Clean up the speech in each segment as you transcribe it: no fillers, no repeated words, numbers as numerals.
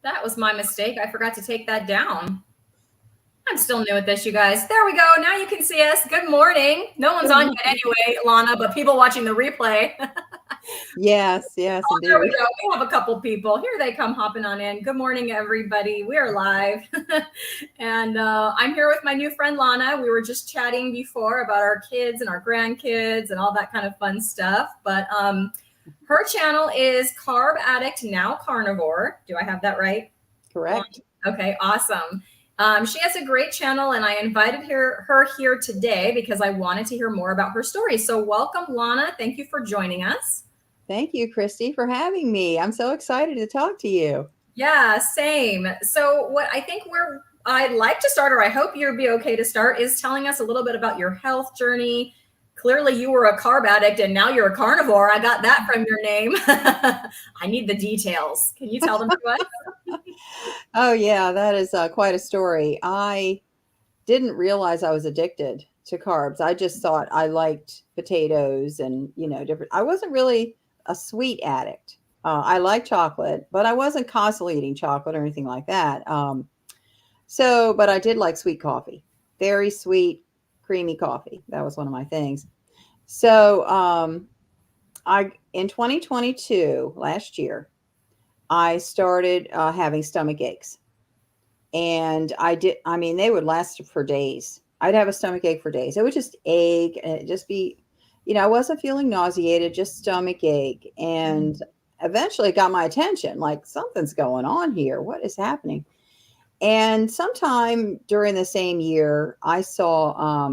That was my mistake. I forgot to take that down. I'm still new at this, you guys. There we go. Now you can see us. Good morning. No one's on yet anyway, Lana, but people watching the replay. Yes, Oh, there we indeed. go. We have a couple people. Here they come hopping on in. Good morning, everybody. We are live. And I'm here with my new friend, Lana. We were just chatting before about our kids and our grandkids and all that kind of fun stuff. But her channel is Carb Addict, now Carnivore. Do I have that right? Correct. Okay, awesome. She has a great channel, and I invited her here today because I wanted to hear more about her story. So welcome, Lana. Thank you for joining us. Thank you, Christy, for having me. I'm so excited to talk to you. Yeah, same. So what I think I'd like to start, or I hope you'd be okay to start, is telling us a little bit about your health journey. Clearly you were a carb addict and now you're a carnivore. I got that from your name. I need the details. Can you tell them to us? Oh, yeah, that is quite a story. I didn't realize I was addicted to carbs. I just thought I liked potatoes and, different. I wasn't really a sweet addict. I like chocolate, but I wasn't constantly eating chocolate or anything like that. But I did like sweet coffee, very sweet, creamy coffee. That was one of my things. So in 2022, last year, I started having stomach aches. And they would last for days. I'd have a stomach ache for days. It would just ache and it'd just be, I wasn't feeling nauseated, just stomach ache. And eventually it got my attention, like something's going on here. What is happening? And sometime during the same year, I saw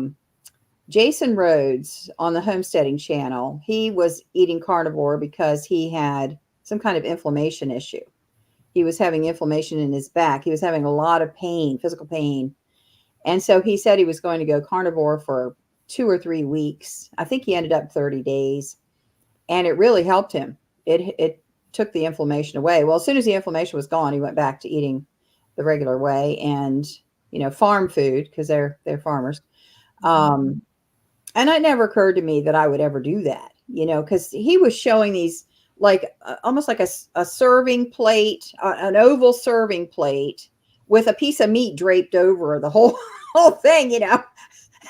Jason Rhodes on the Homesteading Channel. He was eating carnivore because he had some kind of inflammation issue. He was having inflammation in his back. He was having a lot of pain, physical pain. And so he said he was going to go carnivore for 2 or 3 weeks. I think he ended up 30 days. And it really helped him. It took the inflammation away. Well, as soon as the inflammation was gone, he went back to eating the regular way and, farm food, because they're farmers. And it never occurred to me that I would ever do that, because he was showing these like almost like a serving plate, an oval serving plate with a piece of meat draped over the whole thing,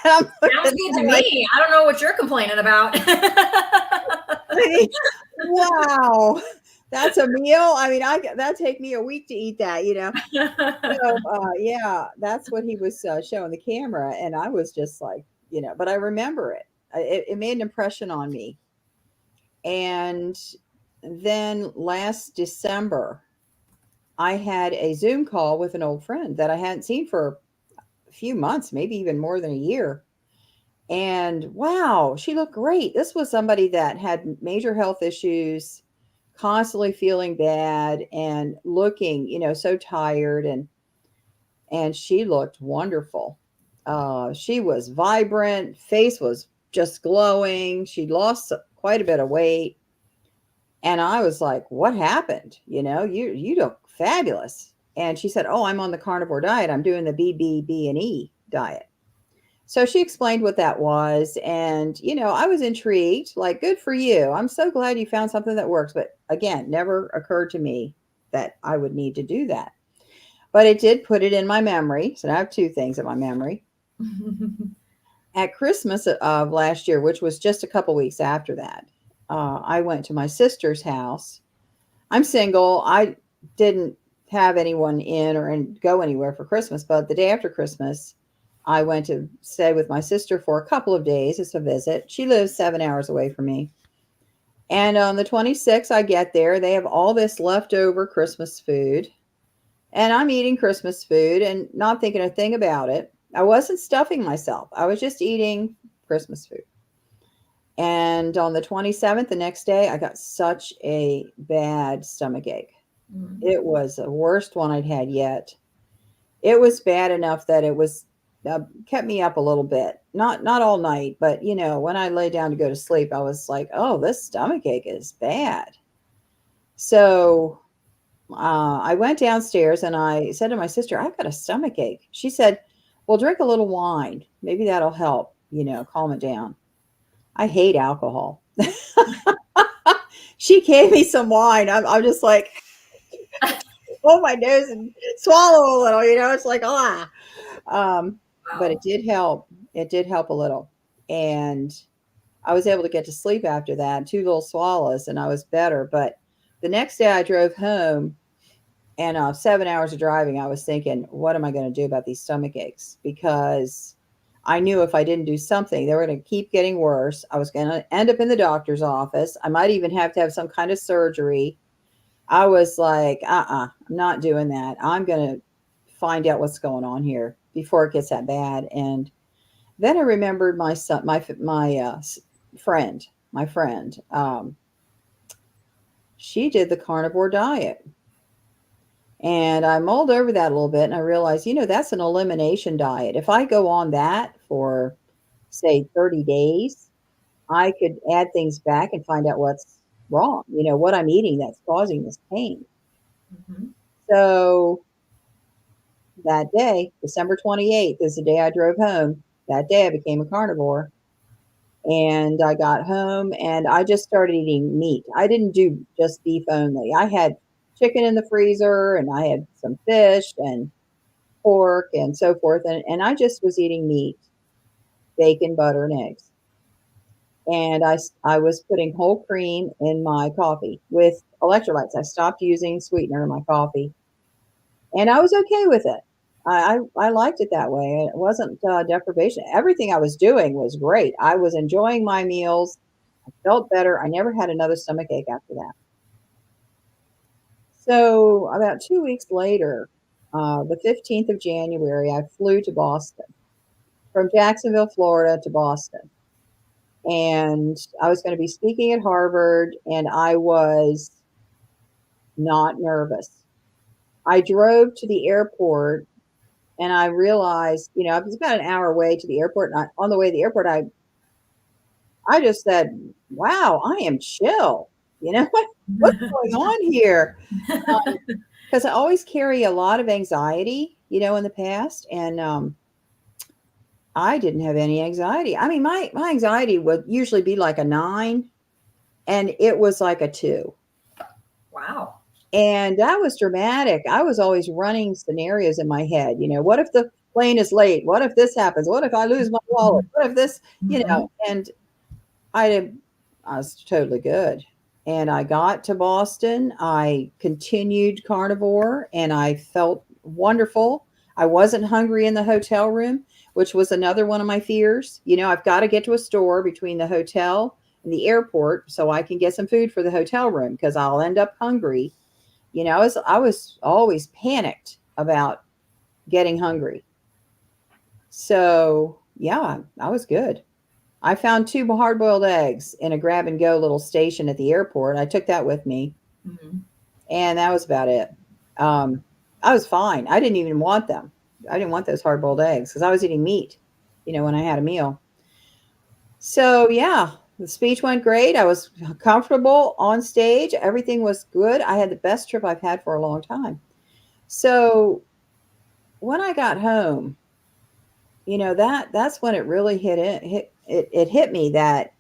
Sounds good to me. I don't know what you're complaining about. Wow, that's a meal. I mean, that'd take me a week to eat that, So, yeah, that's what he was showing the camera, and I was just like, but I remember it. It made an impression on me. And then last December, I had a Zoom call with an old friend that I hadn't seen for a few months, maybe even more than a year. And wow, she looked great. This was somebody that had major health issues, constantly feeling bad and looking, so tired. And she looked wonderful. She was vibrant, face was just glowing. She'd lost quite a bit of weight. And I was like, what happened? You look fabulous. And she said, oh, I'm on the carnivore diet. I'm doing the BBB&E diet. So she explained what that was. And, I was intrigued, like, good for you. I'm so glad you found something that works. But again, never occurred to me that I would need to do that. But it did put it in my memory. So I have 2 things in my memory. At Christmas of last year, which was just a couple weeks after that, I went to my sister's house. I'm single. I didn't have anyone in or go anywhere for Christmas, but the day after Christmas, I went to stay with my sister for a couple of days as a visit. She lives 7 hours away from me. And on the 26th, I get there. They have all this leftover Christmas food. And I'm eating Christmas food and not thinking a thing about it. I wasn't stuffing myself. I was just eating Christmas food. And on the 27th, the next day, I got such a bad stomach ache. It was the worst one I'd had yet. It was bad enough that it was kept me up a little bit. Not all night, but, when I lay down to go to sleep, I was like, oh, this stomach ache is bad. So I went downstairs and I said to my sister, I've got a stomach ache. She said, well, drink a little wine. Maybe that'll help, calm it down. I hate alcohol. She gave me some wine. I'm just like, hold my nose and swallow a little, it's like, ah. But Wow. it did help. It did help a little. And I was able to get to sleep after that, two little swallows, and I was better. But the next day I drove home, and 7 hours of driving, I was thinking, what am I going to do about these stomach aches? Because I knew if I didn't do something, they were going to keep getting worse. I was going to end up in the doctor's office. I might even have to have some kind of surgery. I was like, I'm not doing that. I'm going to find out what's going on here before it gets that bad. And then I remembered my son, friend, my friend. She did the carnivore diet. And I mulled over that a little bit and I realized, that's an elimination diet. If I go on that for, say, 30 days, I could add things back and find out what's wrong, what I'm eating that's causing this pain. Mhm. So that day, December 28th, is the day I drove home. That day I became a carnivore. And I got home and I just started eating meat. I didn't do just beef only. I had chicken in the freezer and I had some fish and pork and so forth. And I just was eating meat, bacon, butter, and eggs. And I was putting whole cream in my coffee with electrolytes. I stopped using sweetener in my coffee, and I was okay with it. I liked it that way. It wasn't deprivation. Everything I was doing was great. I was enjoying my meals. I felt better. I never had another stomach ache after that. So about 2 weeks later, the 15th of January, I flew to Boston from Jacksonville, Florida to Boston. And I was going to be speaking at Harvard, and I was not nervous. I drove to the airport and I realized, I was about an hour away to the airport. And on the way to the airport, I just said, wow, I am chill. What's going on here? Because I always carry a lot of anxiety, in the past. And I didn't have any anxiety. I mean, my anxiety would usually be like a 9, and it was like a 2. Wow. And that was dramatic. I was always running scenarios in my head. What if the plane is late? What if this happens? What if I lose my wallet? What if this, Mhm. and I did, I was totally good. And I got to Boston. I continued carnivore and I felt wonderful. I wasn't hungry in the hotel room, which was another one of my fears. I've got to get to a store between the hotel and the airport so I can get some food for the hotel room because I'll end up hungry. I was always panicked about getting hungry. So yeah, I was good. I found 2 hard-boiled eggs in a grab-and-go little station at the airport. I took that with me, Mhm. and that was about it. Um, I was fine. I didn't even want them. I didn't want those hard-boiled eggs because I was eating meat, when I had a meal. So yeah, the speech went great. I was comfortable on stage. Everything was good. I had the best trip I've had for a long time. So when I got home, that's when it really it hit me that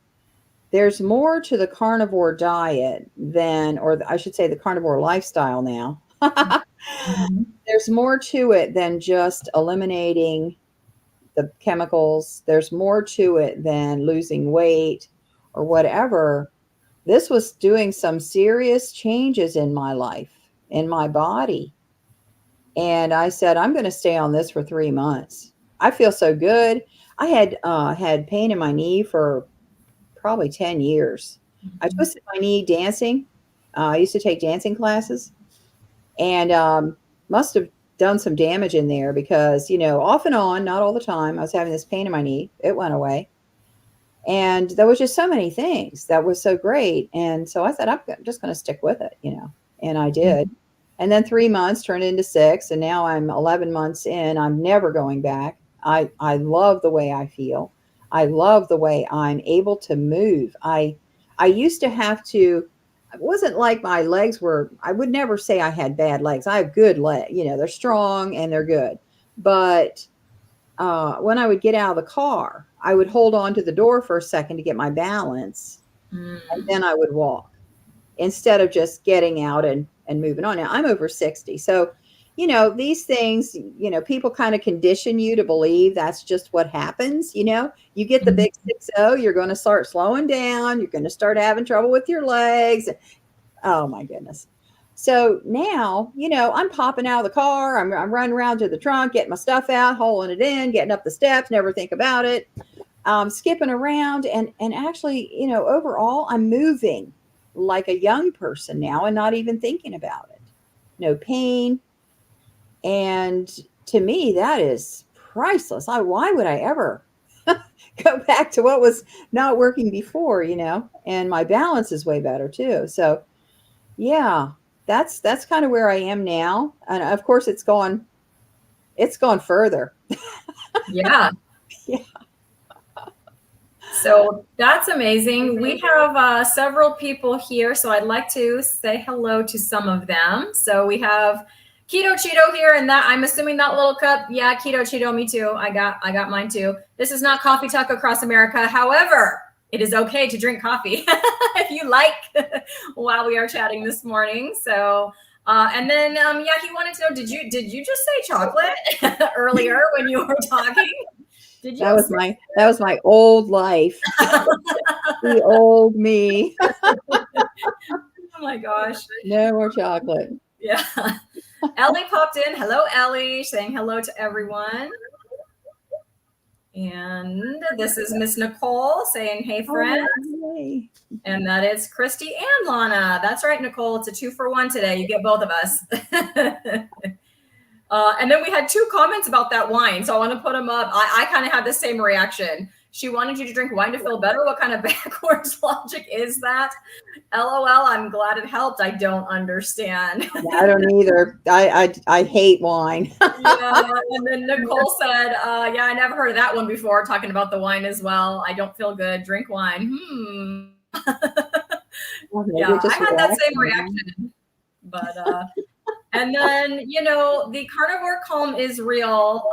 there's more to the carnivore diet than, or I should say the carnivore lifestyle now. Mhm. There's more to it than just eliminating the chemicals. There's more to it than losing weight or whatever. This was doing some serious changes in my life, in my body. And I said, I'm going to stay on this for 3 months. I feel so good. I had pain in my knee for probably 10 years. I Mhm. twisted my knee dancing. I used to take dancing classes and must have done some damage in there because, off and on, not all the time, I was having this pain in my knee. It went away. And there was just so many things that was so great. And so I said, I'm just going to stick with it. And I did. Mhm. And then 3 months turned into 6. And now I'm 11 months in. I'm never going back. I love the way I feel. I love the way I'm able to move. I used to have to, it wasn't like my legs were, I would never say I had bad legs. I have good legs. They're strong and they're good. But when I would get out of the car, I would hold on to the door for a second to get my balance, and Mm. then I would walk instead of just getting out and moving on. Now I'm over 60. So, these things, people kind of condition you to believe that's just what happens. You get the big 6-0, you're going to start slowing down. You're going to start having trouble with your legs. Oh my goodness. So now, I'm popping out of the car. I'm running around to the trunk, getting my stuff out, hauling it in, getting up the steps, never think about it. Skipping around and actually, overall, I'm moving like a young person now and not even thinking about it. No pain. And to me, that is priceless. Why would I ever go back to what was not working before, and my balance is way better too. So yeah, that's kind of where I am now. And of course it's gone further. Yeah. Yeah. So that's amazing. We have several people here, so I'd like to say hello to some of them. So we have Keto Cheeto here, and that I'm assuming that little cup. Yeah, Keto Cheeto, me too. I got mine too. This is not Coffee Talk Across America. However, it is okay to drink coffee if you like while we are chatting this morning. So and then yeah, he wanted to know, did you just say chocolate earlier when you were talking? Did you? That was my old life. The old me. Oh my gosh. No more chocolate. Yeah. Ellie popped in. Hello, Ellie. Saying hello to everyone. And this is Miss Nicole saying, hey, friends. Oh, hey. And that is Christy and Lana. That's right, Nicole. It's a 2-for-1 today. You get both of us. And then we had 2 comments about that wine. So I want to put them up. I kind of had the same reaction. She wanted you to drink wine to feel better. What kind of backwards logic is that? LOL, I'm glad it helped. I don't understand. Yeah, I don't either. I hate wine. Yeah, and then Nicole said, yeah, I never heard of that one before, talking about the wine as well. I don't feel good. Drink wine. Yeah, I had that same reaction. But and then, the carnivore calm is real.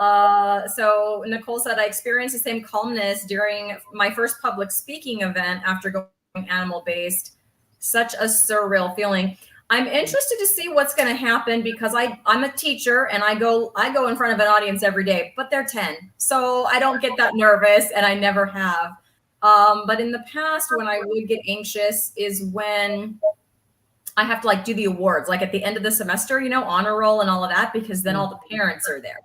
So Nicole said, I experienced the same calmness during my first public speaking event after going animal-based. Such a surreal feeling. I'm interested to see what's going to happen because I'm a teacher and I go in front of an audience every day, but they're 10. So I don't get that nervous and I never have. But in the past, when I would get anxious is when I have to do the awards, at the end of the semester, honor roll and all of that, because then all the parents are there.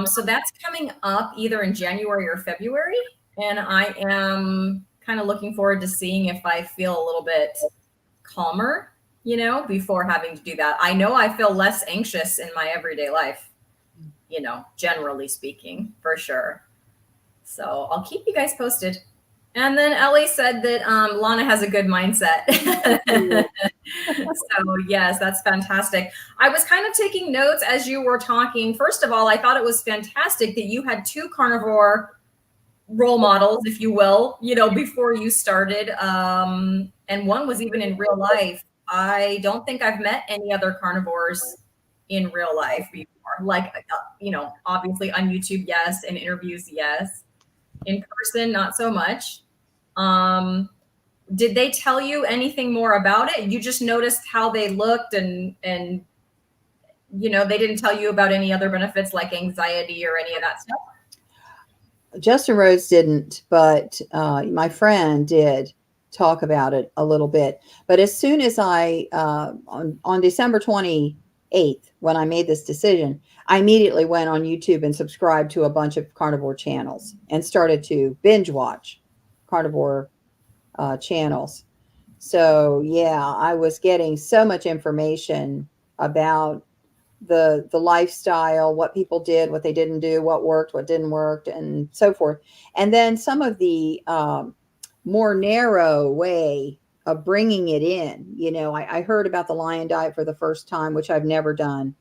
So that's coming up either in January or February. And I am kind of looking forward to seeing if I feel a little bit calmer, before having to do that. I know I feel less anxious in my everyday life, generally speaking, for sure. So I'll keep you guys posted. And then Ellie said that Lana has a good mindset. So yes, that's fantastic. I was kind of taking notes as you were talking. First of all, I thought it was fantastic that you had 2 carnivore role models, if you will, before you started. And one was even in real life. I don't think I've met any other carnivores in real life before. Obviously on YouTube, yes. In interviews, yes. In person, not so much. Did they tell you anything more about it? You just noticed how they looked and they didn't tell you about any other benefits like anxiety or any of that stuff? Justin Rhodes didn't, but my friend did talk about it a little bit. But as soon as I, on December 28th, when I made this decision, I immediately went on YouTube and subscribed to a bunch of carnivore channels and started to binge watch carnivore channels. So yeah, I was getting so much information about the lifestyle, what people did, what they didn't do, what worked, what didn't work, and so forth. And then some of the more narrow way of bringing it in. I heard about the lion diet for the first time, which I've never done.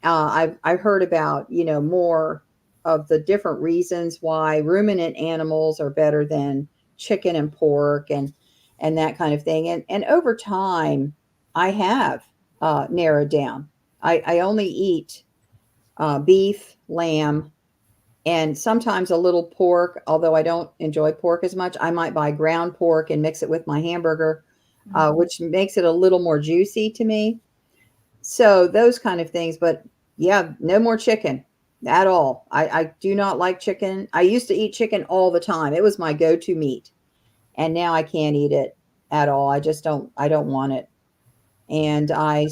I've heard about, more of the different reasons why ruminant animals are better than chicken and pork and that kind of thing. And over time, I have narrowed down. I only eat beef, lamb, and sometimes a little pork, although I don't enjoy pork as much. I might buy ground pork and mix it with my hamburger, which makes it a little more juicy to me. So those kind of things, but yeah, no more chicken at all. I do not like chicken. I used to eat chicken all the time. It was my go-to meat. And now I can't eat it at all. I don't want it. And I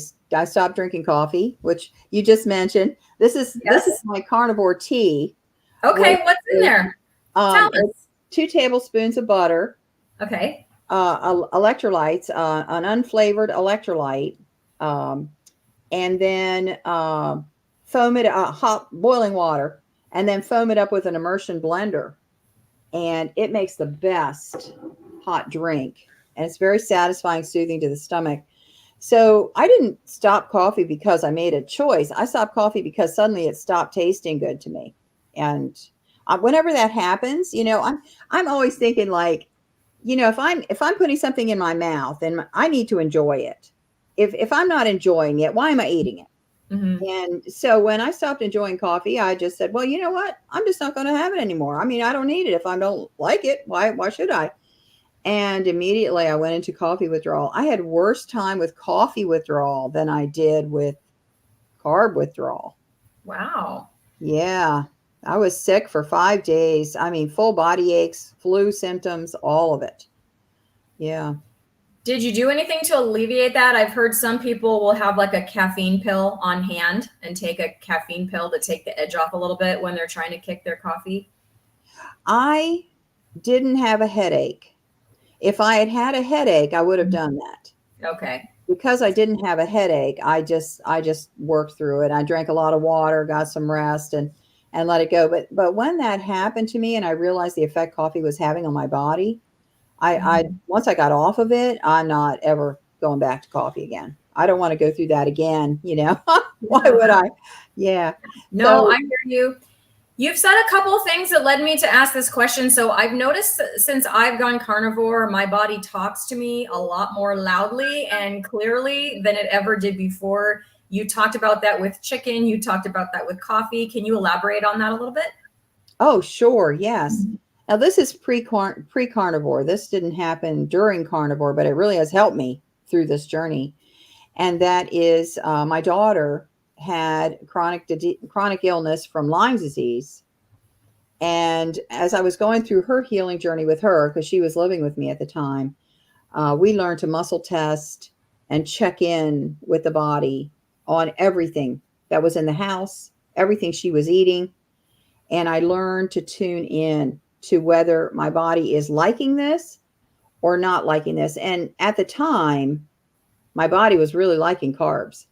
stopped drinking coffee, which you just mentioned. This is Yes. my carnivore tea, which Okay, what's in is there? Tell it's us. 2 tablespoons of butter, Okay. electrolytes, an unflavored electrolyte, um, and then foam it, hot boiling water, and then foam it up with an immersion blender, and it makes the best hot drink, and it's very satisfying, soothing to the stomach. So I didn't stop coffee because I made a choice. I stopped coffee because suddenly it stopped tasting good to me. And whenever that happens, I'm always thinking like, if I'm putting something in my mouth and I need to enjoy it. If I'm not enjoying it, why am I eating it? Hmm. And so when I stopped enjoying coffee, I just said, well, you know what? I'm just not going to have it anymore. I mean, I don't need it. If I don't like it, why should I? And immediately I went into coffee withdrawal. I had worse time with coffee withdrawal than I did with carb withdrawal. Wow. Yeah. I was sick for 5 days. I mean, full body aches, flu symptoms, all of it. Yeah. Did you do anything to alleviate that? I've heard some people will have like a caffeine pill on hand and take a caffeine pill to take the edge off a little bit when they're trying to kick their coffee. I didn't have a headache. If I had had a headache, I would have done that. Okay. Because I didn't have a headache, I just worked through it. I drank a lot of water, got some rest, and let it go. But when that happened to me and I realized the effect coffee was having on my body, I Mhm. once I got off of it, I'm not ever going back to coffee again. I don't want to go through that again, Why Yeah. would I? Yeah. No, I So, hear you. You've said a couple of things that led me to ask this question. So I've noticed since I've gone carnivore, my body talks to me a lot more loudly and clearly than it ever did before. You talked about that with chicken. You talked about that with coffee. Can you elaborate on that a little bit? oh, sure, yes. Now this is pre-carnivore. This didn't happen during carnivore, but it really has helped me through this journey. And that is my daughter had chronic illness from Lyme disease. And as I was going through her healing journey with her, because she was living with me at the time, we learned to muscle test and check in with the body on everything that was in the house, everything she was eating. And I learned to tune in to whether my body is liking this or not liking this. And at the time, my body was really liking carbs.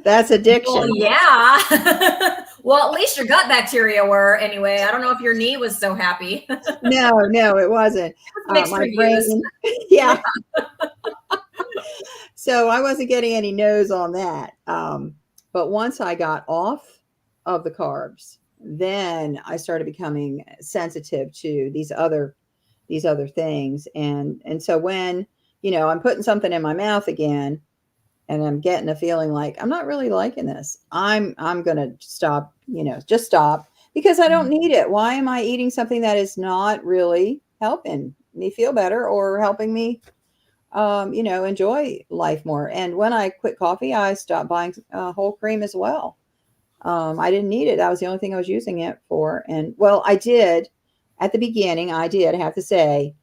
That's Well, addiction. yeah. Well, at least your gut bacteria were anyway. I don't know if your knee was so happy. No, it wasn't. Mixed My reviews. brain, Yeah. yeah. So I wasn't getting any no's on that. But once I got off of the carbs, then I started becoming sensitive to these other things. And so when, I'm putting something in my mouth again and I'm getting a feeling like I'm not really liking this, I'm gonna stop, just stop because I don't need it. Why am I eating something that is not really helping me feel better or helping me enjoy life more? And when I quit coffee, I stopped buying whole cream as well. I didn't need it. That was the only thing I was using it for. And well, I did at the beginning, I did have to say,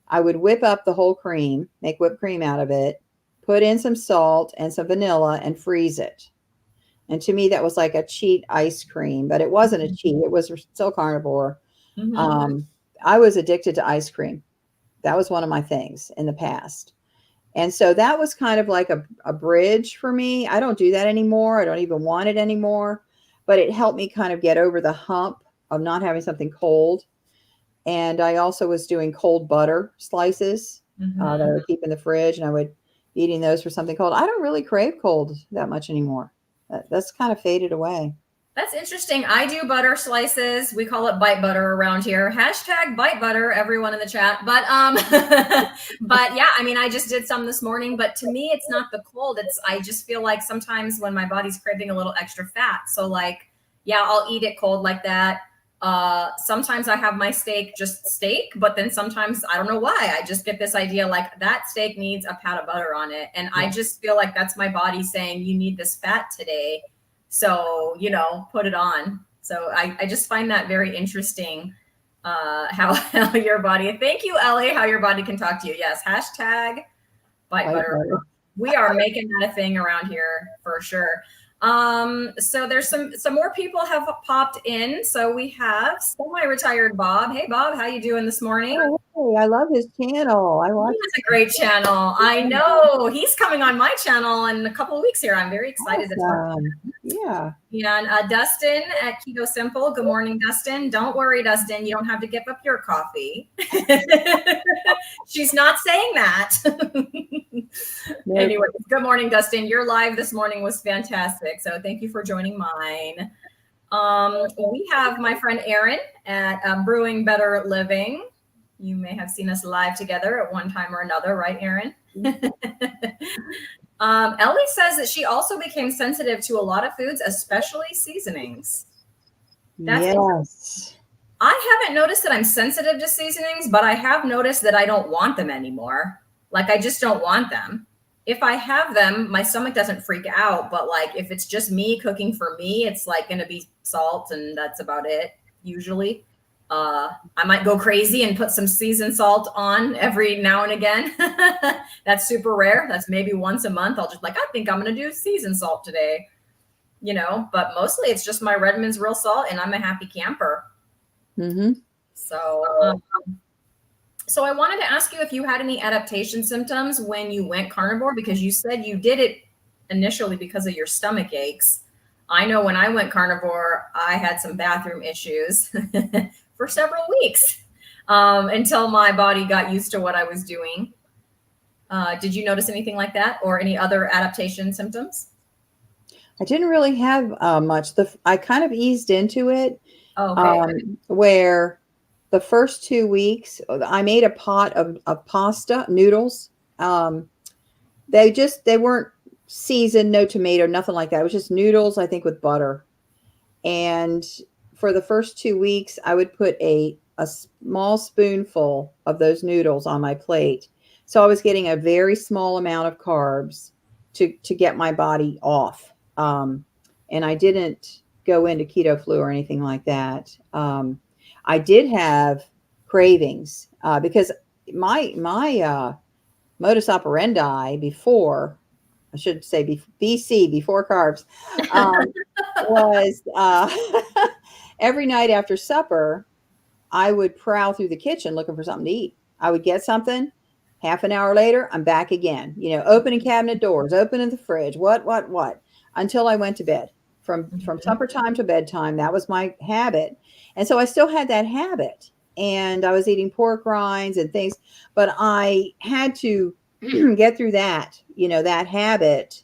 I would whip up the whole cream, make whipped cream out of it, put in some salt and some vanilla and freeze it. And to me, that was like a cheat ice cream, but it wasn't a cheat. It was still carnivore. Mhm. Um, I was addicted to ice cream. That was one of my things in the past. And so that was kind of like a bridge for me. I don't do that anymore. I don't even want it anymore. But it helped me kind of get over the hump of not having something cold. And I also was doing cold butter slices that I Mhm. would keep in the fridge, and I would be eating those for something cold. I don't really crave cold that much anymore. That's kind of faded away. That's interesting. I do butter slices. We call it bite butter around here. Hashtag bite butter, everyone in the chat. But yeah, I mean, I just did some this morning, but to me, it's not the cold. I just feel like sometimes when my body's craving a little extra fat. So like, yeah, I'll eat it cold like that. Sometimes I have my steak just steak, but then sometimes I don't know why. I just get this idea like that steak needs a pat of butter on it. And I just feel like that's my body saying, you need this fat today. So, put it on. So I just find that very interesting. How your body, thank you, Ellie, how your body can talk to you. Yes. Hashtag bite butter. We are making that a thing around here for sure. So there's some more people have popped in. So we have semi-retired Bob. Hey Bob, how you doing this morning? Oh, hey, I love his channel. I watch. It's a great channel. I know he's coming on my channel in a couple of weeks here. I'm very excited to talk to him. Yeah. And Dustin at Keto Simple. Good morning, Dustin. Don't worry, Dustin. You don't have to give up your coffee. She's not saying that. Nope. Anyway, good morning, Dustin. Your live this morning was fantastic. So thank you for joining mine. We have my friend Erin at Brewing Better Living. You may have seen us live together at one time or another, right, Erin? Ellie says that she also became sensitive to a lot of foods, especially seasonings. Yes. I haven't noticed that I'm sensitive to seasonings, but I have noticed that I don't want them anymore. Like, I just don't want them. If I have them, my stomach doesn't freak out. But like, if it's just me cooking for me, it's like going to be salt and that's about it usually. I might go crazy and put some seasoned salt on every now and again. That's super rare. That's maybe once a month. I'll just I think I'm going to do seasoned salt today, but mostly it's just my Redmond's real salt and I'm a happy camper. Mm-hmm. So I wanted to ask you if you had any adaptation symptoms when you went carnivore, because you said you did it initially because of your stomach aches. I know when I went carnivore, I had some bathroom issues for several weeks until my body got used to what I was doing. Did you notice anything like that or any other adaptation symptoms? I didn't really have much. I kind of eased into it. Okay. Where the first 2 weeks, I made a pot of pasta noodles. They weren't seasoned, no tomato, nothing like that. It was just noodles, I think, with butter. And for the first 2 weeks, I would put a small spoonful of those noodles on my plate. So I was getting a very small amount of carbs to get my body off. And I didn't go into keto flu or anything like that. I did have cravings because my modus operandi before, I should say BC, before carbs, was every night after supper, I would prowl through the kitchen looking for something to eat. I would get something. Half an hour later, I'm back again, opening cabinet doors, opening the fridge, what, until I went to bed. From supper time to bedtime, that was my habit. And so I still had that habit. And I was eating pork rinds and things, but I had to get through that, that habit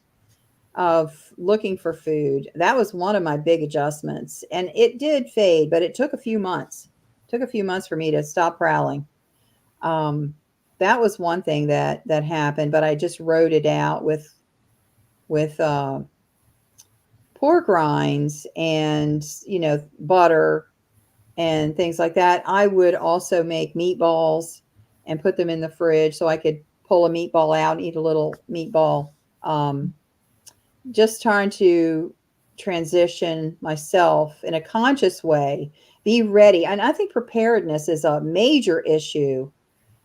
of looking for food. That was one of my big adjustments. And it did fade, but it took a few months. It took a few months for me to stop prowling. That was one thing that happened, but I just wrote it out with pork rinds and, butter and things like that. I would also make meatballs and put them in the fridge so I could pull a meatball out and eat a little meatball. Just trying to transition myself in a conscious way, be ready. And I think preparedness is a major issue,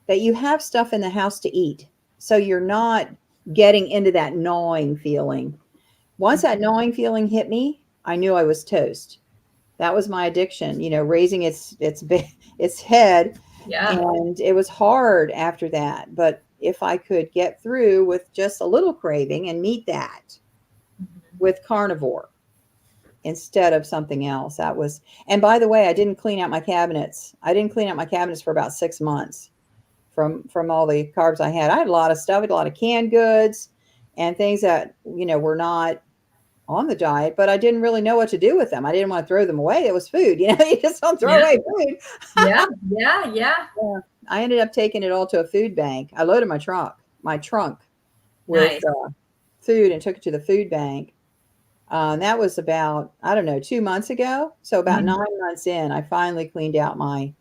that you have stuff in the house to eat. So you're not getting into that gnawing feeling. Once that gnawing feeling hit me, I knew I was toast. That was my addiction, raising its head. Yeah. And it was hard after that. But if I could get through with just a little craving and meet that with carnivore instead of something else, that was, and by the way, I didn't clean out my cabinets. I didn't clean out my cabinets for about 6 months from all the carbs I had. I had a lot of stuff, I had a lot of canned goods and things that, were not on the diet, but I didn't really know what to do with them. I didn't want to throw them away. It was food, you just don't throw away food. Yeah. I ended up taking it all to a food bank. I loaded my trunk with food and took it to the food bank. That was about, I don't know, 2 months ago. So about Mhm. 9 months in, I finally cleaned out my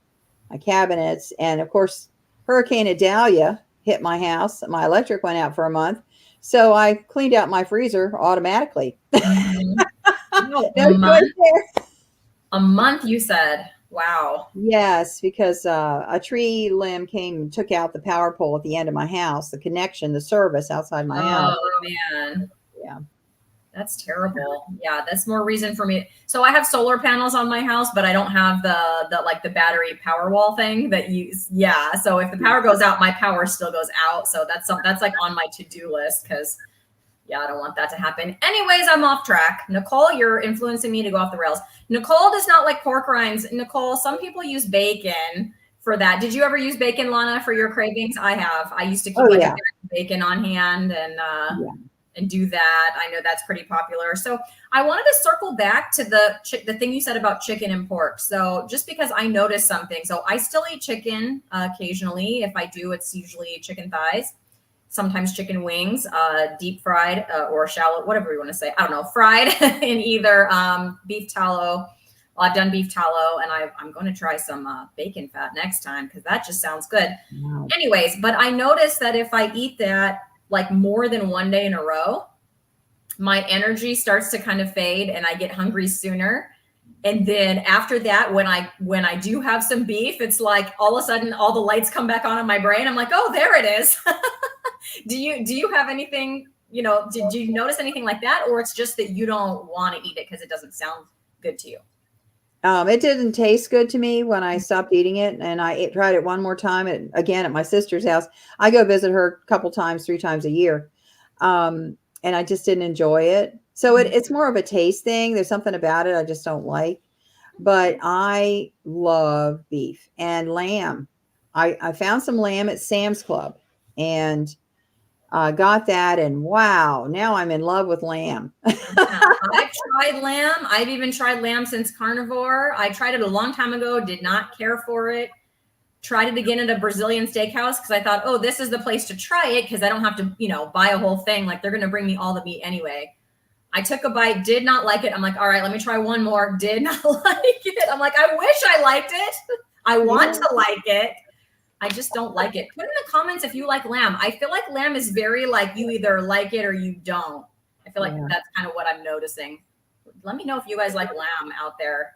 cabinets. And of course, Hurricane Idalia hit my house. My electric went out for a month. So I cleaned out my freezer automatically. Mhm. Wow, a No choice month? there. A month, you said. Wow. Yes, because a tree limb came and took out the power pole at the end of my house, the connection, the service outside my house. Oh man. Yeah. That's terrible. Yeah, that's more reason for me. So I have solar panels on my house, but I don't have the like the battery power wall thing that use. Yeah, so if the power goes out, my power still goes out. So that's like on my to-do list because yeah, I don't want that to happen. Anyways, I'm off track. Nicole, you're influencing me to go off the rails. Nicole does not like pork rinds. Nicole, some people use bacon for that. Did you ever use bacon, Lana, for your cravings? I have. I used to keep Oh like a yeah. bag of bacon on hand Yeah. and do that. I know that's pretty popular. So I wanted to circle back to the thing you said about chicken and pork. So just because I noticed something, so I still eat chicken occasionally. If I do, it's usually chicken thighs, sometimes chicken wings, deep fried or shallow, whatever you want to say. I don't know, fried in either beef tallow. Well, I've done beef tallow, and I'm going to try some bacon fat next time because that just sounds good. Wow. Anyways, but I noticed that if I eat that like more than one day in a row, my energy starts to kind of fade and I get hungry sooner. And then after that, when I do have some beef, it's like all of a sudden all the lights come back on in my brain. I'm like, oh, there it is. Do you have anything, did you notice anything like that? Or it's just that you don't want to eat it because it doesn't sound good to you? It didn't taste good to me when I stopped eating it, and tried it one more time again at my sister's house. I go visit her a couple times, 3 times a year, and I just didn't enjoy it. So it's more of a taste thing. There's something about it I just don't like. But I love beef and lamb. I found some lamb at Sam's Club, and got that, and wow, now I'm in love with lamb. Yeah, I've tried lamb. I've even tried lamb since Carnivore. I tried it a long time ago, did not care for it. Tried it again at a Brazilian steakhouse because I thought, oh, this is the place to try it because I don't have to, buy a whole thing. Like they're going to bring me all the meat anyway. I took a bite, did not like it. I'm like, all right, let me try one more. Did not like it. I'm like, I wish I liked it. I want Yeah. to like it. I just don't like it. Put in the comments if you like lamb. I feel like lamb is very like you either like it or you don't. I feel like Yeah. that's kind of what I'm noticing. Let me know if you guys like lamb out there.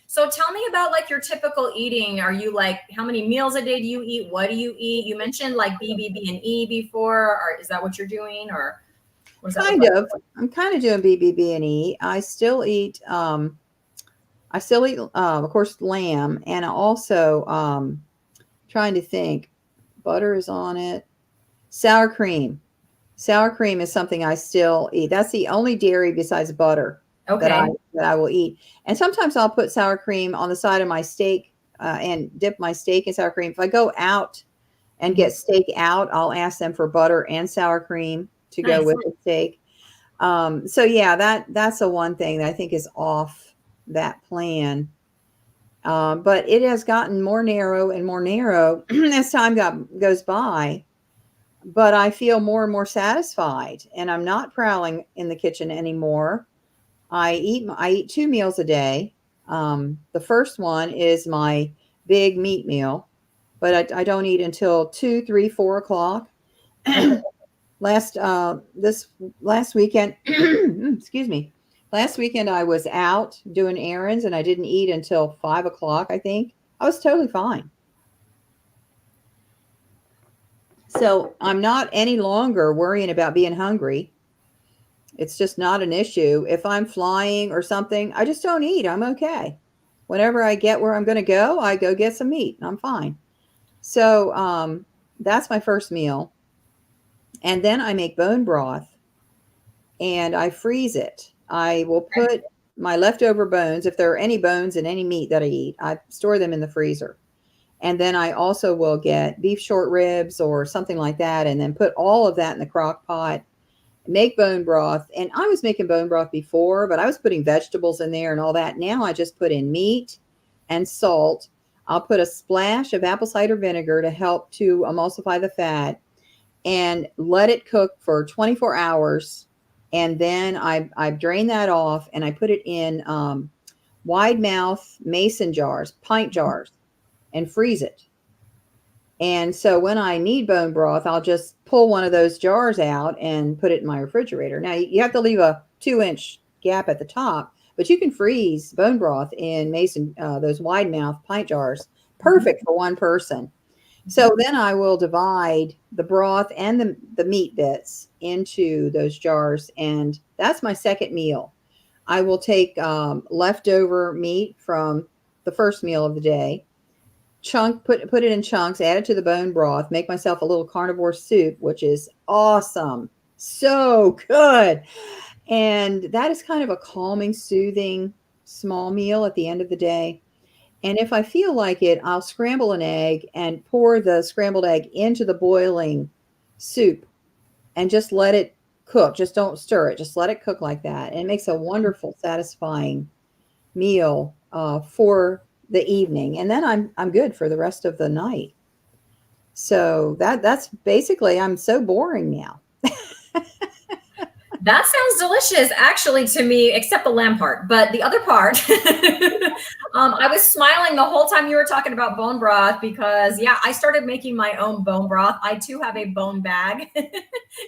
So tell me about like your typical eating. Are you like, how many meals a day do you eat? What do you eat? You mentioned like BBB and E before, or is that what you're doing, or what does that look Kind like? of. I'm kind of doing BBB and E. I still eat, of course, lamb, and I also trying to think. Butter is on it. Sour cream. Sour cream is something I still eat. That's the only dairy besides butter that I Okay. that I will eat. And sometimes I'll put sour cream on the side of my steak and dip my steak in sour cream. If I go out and get steak out, I'll ask them for butter and sour cream to go Nice. with the steak. So yeah, that's the one thing that I think is off that plan. But it has gotten more narrow and more narrow as time goes by. But I feel more and more satisfied, and I'm not prowling in the kitchen anymore. I eat 2 meals a day. The first one is my big meat meal, but I don't eat until 2, 3, 4 o'clock. Okay. This last weekend, excuse me. Last weekend I was out doing errands and I didn't eat until 5 o'clock, I think. I was totally fine. So I'm not any longer worrying about being hungry. It's just not an issue. If I'm flying or something, I just don't eat. I'm okay. Whenever I get where I'm going to go, I go get some meat and I'm fine. So that's my first meal. And then I make bone broth and I freeze it. I will put my leftover bones, if there are any bones in any meat that I eat, I store them in the freezer. And then I also will get beef short ribs or something like that, and then put all of that in the crock pot, make bone broth. And I was making bone broth before, but I was putting vegetables in there and all that. Now I just put in meat and salt. I'll put a splash of apple cider vinegar to help to emulsify the fat and let it cook for 24 hours And then I drain that off and I put it in wide mouth mason jars, pint jars, and freeze it. And so when I need bone broth, I'll just pull one of those jars out and put it in my refrigerator. Now you have to leave a 2-inch gap at the top, but you can freeze bone broth in mason those wide mouth pint jars, perfect for one person. So then I will divide the broth and the meat bits into those jars, and that's my second meal. I will take leftover meat from the first meal of the day, put it in chunks, add it to the bone broth, make myself a little carnivore soup, which is awesome, so good. And that is kind of a calming, soothing small meal at the end of the day. And if I feel like it, I'll scramble an egg and pour the scrambled egg into the boiling soup and just let it cook. Just don't stir it. Just let it cook like that. And it makes a wonderful, satisfying meal for the evening. And then I'm good for the rest of the night. So that's basically, I'm so boring now. That sounds delicious, actually, to me, except the lamb part. But the other part, I was smiling the whole time you were talking about bone broth because, yeah, I started making my own bone broth. I, too, have a bone bag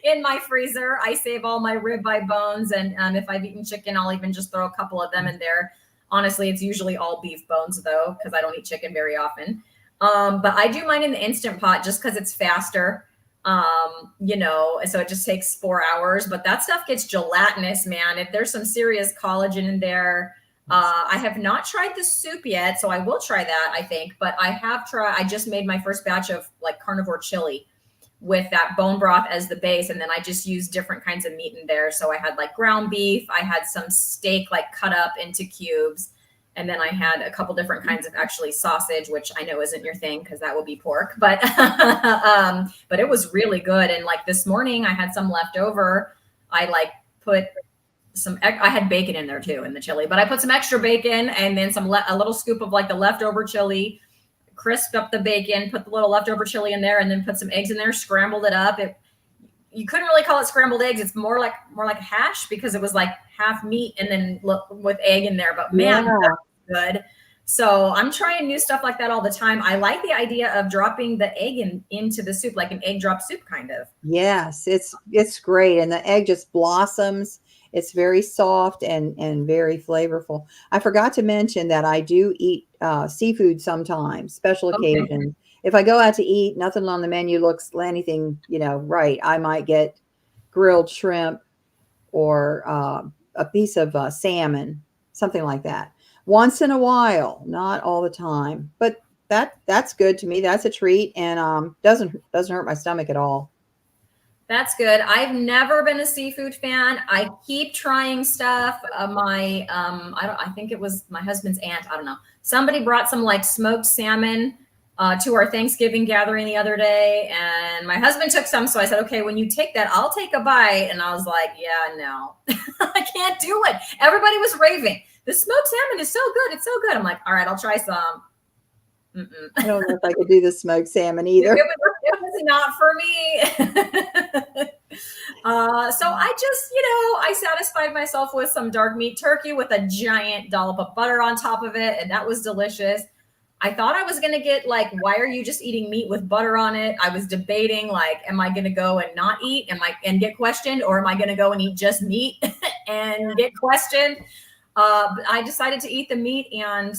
in my freezer. I save all my ribeye bones. And if I've eaten chicken, I'll even just throw a couple of them in there. Honestly, it's usually all beef bones, though, because I don't eat chicken very often. But I do mine in the Instant Pot just because it's faster. So it just takes 4 hours, but that stuff gets gelatinous, man. If there's some serious collagen in there, I have not tried the soup yet, so I will try that, I think, but I just made my first batch of like carnivore chili with that bone broth as the base. And then I just used different kinds of meat in there. So I had like ground beef, I had some steak, like cut up into cubes. And then I had a couple different kinds of actually sausage, which I know isn't your thing because that will be pork, but it was really good. And like this morning I had some left over. I like put I had bacon in there too in the chili, but I put some extra bacon and then a little scoop of like the leftover chili, crisped up the bacon, put the little leftover chili in there, and then put some eggs in there, scrambled it up. You couldn't really call it scrambled eggs. It's more like hash because it was like half meat and then with egg in there. But man, yeah. Good. So I'm trying new stuff like that all the time. I like the idea of dropping the egg into the soup, like an egg drop soup kind of. Yes, it's great. And the egg just blossoms. It's very soft and very flavorful. I forgot to mention that I do eat seafood sometimes, special occasions. If I go out to eat, nothing on the menu looks anything, right. I might get grilled shrimp or a piece of salmon, something like that. Once in a while, not all the time, but that's good to me. That's a treat and doesn't hurt my stomach at all. That's good. I've never been a seafood fan. I keep trying stuff. I think it was my husband's aunt. I don't know. Somebody brought some like smoked salmon to our Thanksgiving gathering the other day, and my husband took some. So I said, okay, when you take that, I'll take a bite. And I was like, yeah, no, I can't do it. Everybody was raving. The smoked salmon is so good. It's so good. I'm like, all right, I'll try some. I don't know if I could do the smoked salmon either. It was not for me. So I just, I satisfied myself with some dark meat turkey with a giant dollop of butter on top of it. And that was delicious. I thought I was going to get like, why are you just eating meat with butter on it? I was debating like, am I going to go and not eat and get questioned, or am I going to go and eat just meat and get questioned? But I decided to eat the meat, and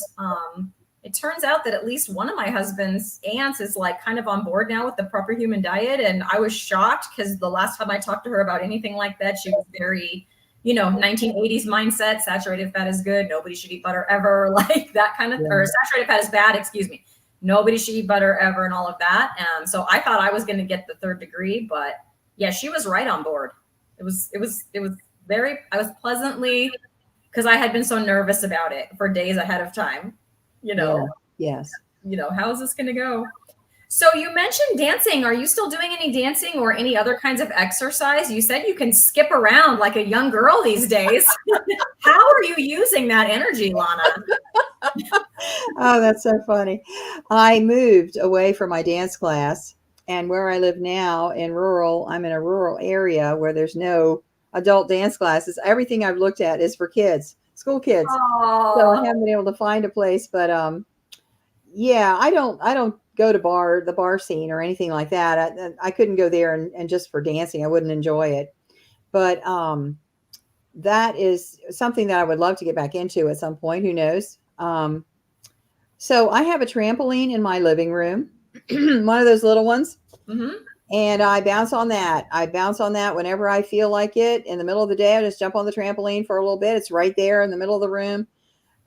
it turns out that at least one of my husband's aunts is like kind of on board now with the proper human diet. And I was shocked because the last time I talked to her about anything like that, she was very, 1980s mindset, saturated fat is good. Nobody should eat butter ever, like that kind of, or saturated fat is bad, excuse me. Nobody should eat butter ever and all of that. So I thought I was going to get the 3rd degree, but yeah, she was right on board. It was I was pleasantly, because I had been so nervous about it for days ahead of time. Yes. How is this going to go? So you mentioned dancing. Are you still doing any dancing or any other kinds of exercise? You said you can skip around like a young girl these days. How are you using that energy, Lana? Oh, that's so funny. I moved away from my dance class, and where I live now I'm in a rural area where there's no adult dance classes. Everything I've looked at is for kids, school kids. So I Oh, haven't been able to find a place, but yeah, I don't go to the bar scene or anything like that. I couldn't go there and just for dancing, I wouldn't enjoy it. But that is something that I would love to get back into at some point. Who knows? So I have a trampoline in my living room, one of those little ones. mm-hmm. And I bounce on that. I bounce on that whenever I feel like it. In the middle of the day, I just jump on the trampoline for a little bit. It's right there in the middle of the room.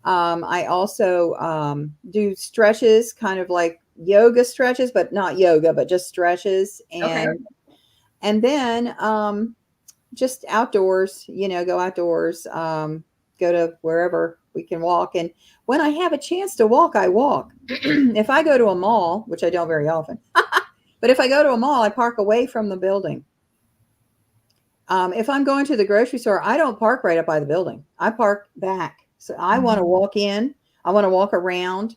I also do stretches, kind of like yoga stretches, but not yoga, but just stretches. Okay. And then just outdoors, go outdoors, go to wherever we can walk. And when I have a chance to walk, I walk. If I go to a mall, which I don't very often, but if I go to a mall, I park away from the building. If I'm going to the grocery store, I don't park right up by the building. I park back. So I want to walk in, I want to walk around,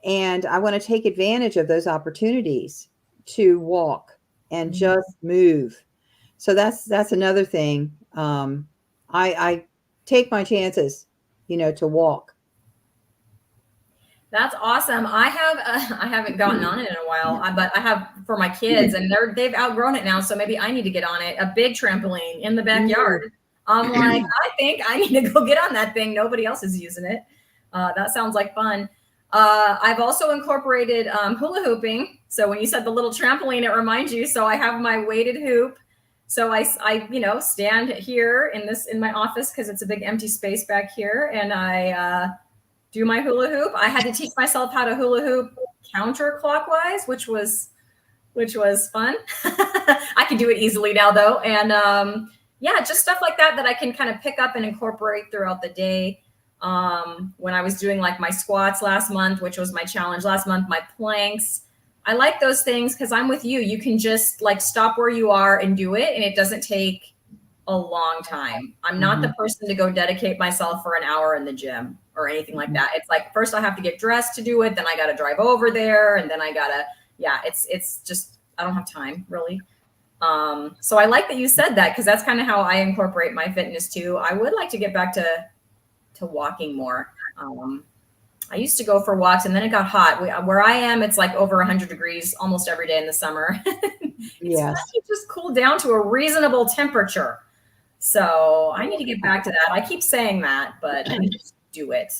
and I want to take advantage of those opportunities to walk and just move. So that's another thing. I take my chances, to walk. That's awesome. I haven't gotten on it in a while, but I have for my kids, and they've outgrown it now. So maybe I need to get on it. A big trampoline in the backyard. I'm like, I think I need to go get on that thing. Nobody else is using it. That sounds like fun. I've also incorporated hula hooping. So when you said the little trampoline, it reminds you. So I have my weighted hoop. So I stand here in my office because it's a big empty space back here, and I do my hula hoop. I had to teach myself how to hula hoop counterclockwise, which was fun. I can do it easily now though. And just stuff like that I can kind of pick up and incorporate throughout the day. When I was doing like my squats last month, which was my challenge last month, my planks, I like those things because I'm with you. You can just like stop where you are and do it. And it doesn't take a long time. I'm not the person to go dedicate myself for an hour in the gym or anything like that. It's like, first I have to get dressed to do it. Then I got to drive over there. And then I gotta, it's just, I don't have time really. So I like that you said that, because that's kind of how I incorporate my fitness too. I would like to get back to walking more. I used to go for walks, and then it got hot. Where I am, it's like over 100 degrees almost every day in the summer. Yes. It's just cooled down to a reasonable temperature. So I need to get back to that. I keep saying that, but I need to do it.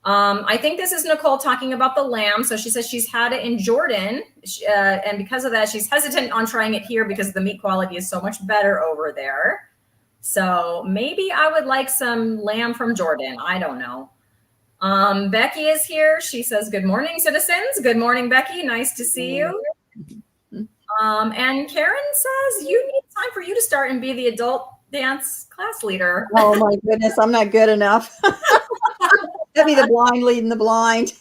I think this is Nicole talking about the lamb. So she says she's had it in Jordan, and because of that, she's hesitant on trying it here because the meat quality is so much better over there. So maybe I would like some lamb from Jordan. I don't know. Becky is here. She says, good morning, citizens. Good morning, Becky. Nice to see you. And Karen says, you need time for you to start and be the adult dance class leader. Oh my goodness, I'm not good enough. That'd be the blind leading the blind.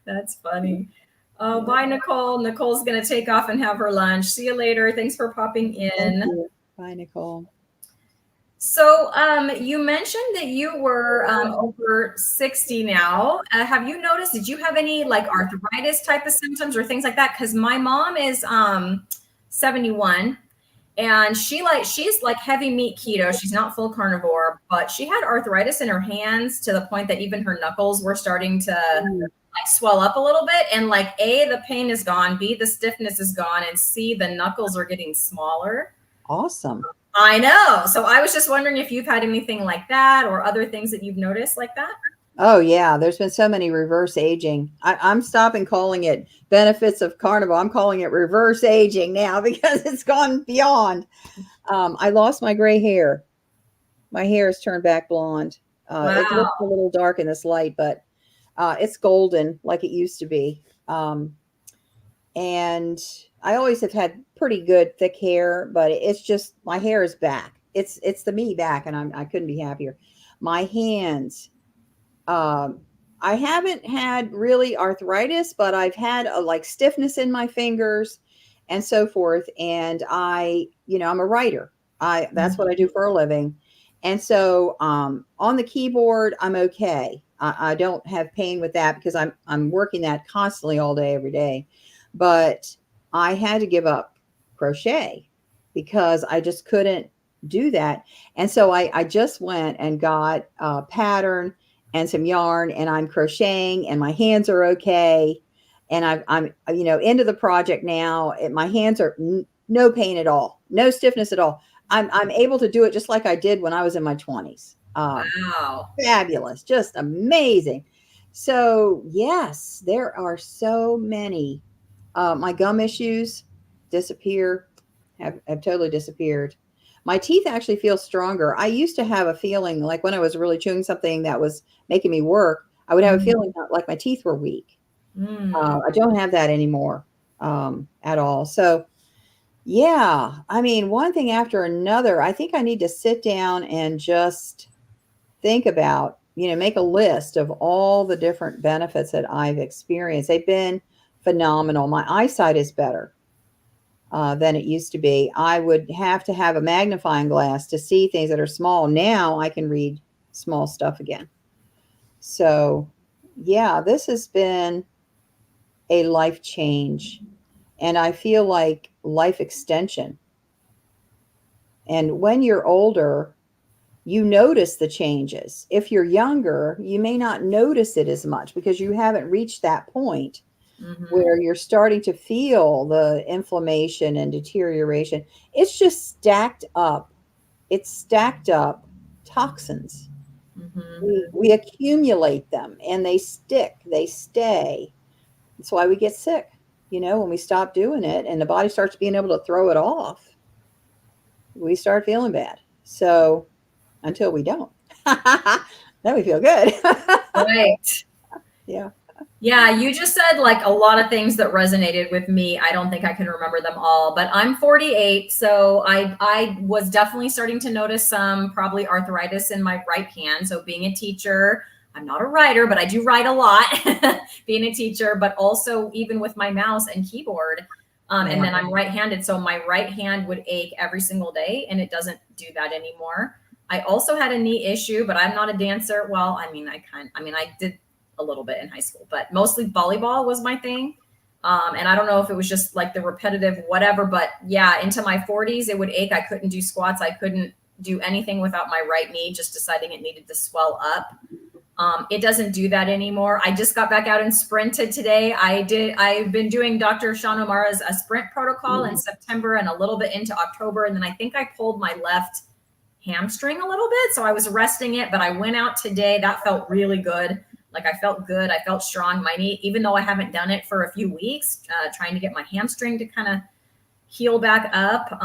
That's funny. Oh, bye, Nicole. Nicole's going to take off and have her lunch. See you later. Thanks for popping in. Bye, Nicole. So you mentioned that you were over 60 now. Have you noticed, did you have any like arthritis type of symptoms or things like that? Because my mom is 71, and she's like heavy meat keto. She's not full carnivore, but she had arthritis in her hands to the point that even her knuckles were starting to like swell up a little bit. And like A, the pain is gone, B, the stiffness is gone, and C, the knuckles are getting smaller. Awesome. I know. So I was just wondering if you've had anything like that or other things that you've noticed like that. Oh yeah, there's been so many reverse aging. I'm stopping calling it benefits of carnivore. I'm calling it reverse aging now because it's gone beyond. I lost my gray hair. My hair has turned back blonde. Wow. It looks a little dark in this light, but it's golden like it used to be. And I always have had pretty good thick hair, but it's just my hair is back. It's the me back, and I couldn't be happier. My hands. I haven't had really arthritis, but I've had like stiffness in my fingers and so forth. And I'm a writer. That's what I do for a living. And so, on the keyboard, I'm okay. I don't have pain with that because I'm working that constantly all day, every day. But I had to give up crochet because I just couldn't do that. And so I just went and got a pattern and some yarn, and I'm crocheting, and my hands are okay. And I'm into the project now. My hands are no pain at all, no stiffness at all. I'm able to do it just like I did when I was in my 20s. Wow. Fabulous, just amazing. So yes, there are so many. My gum issues disappear, have totally disappeared. My teeth actually feel stronger. I used to have a feeling like when I was really chewing something that was making me work, I would have a feeling like my teeth were weak. I don't have that anymore at all. So yeah, I mean, one thing after another. I think I need to sit down and just think about, make a list of all the different benefits that I've experienced. They've been phenomenal. My eyesight is better than it used to be. I would have to have a magnifying glass to see things that are small. Now I can read small stuff again. So, yeah, this has been a life change, and I feel like life extension. And when you're older, you notice the changes. If you're younger, you may not notice it as much because you haven't reached that point where you're starting to feel the inflammation and deterioration. It's just stacked up. It's stacked up toxins. We accumulate them, and they stick, they stay. That's why we get sick, when we stop doing it and the body starts being able to throw it off, we start feeling bad. So until we don't, then we feel good. Right. Yeah. Yeah, you just said like a lot of things that resonated with me. I don't think I can remember them all, but I'm 48, so I was definitely starting to notice some probably arthritis in my right hand. So being a teacher, I'm not a writer, but I do write a lot. Being a teacher, but also even with my mouse and keyboard. And then I'm right-handed, so my right hand would ache every single day, and it doesn't do that anymore. I also had a knee issue, but I'm not a dancer. Well, I did a little bit in high school, but mostly volleyball was my thing. And I don't know if it was just like the repetitive whatever, but yeah, into my 40s, it would ache. I couldn't do squats. I couldn't do anything without my right knee, just deciding it needed to swell up. It doesn't do that anymore. I just got back out and sprinted today. I've been doing Dr. Sean O'Mara's a sprint protocol in September and a little bit into October. And then I think I pulled my left hamstring a little bit. So I was resting it, but I went out today. That felt really good. Like I felt good. I felt strong. My knee, even though I haven't done it for a few weeks, trying to get my hamstring to kind of heal back up.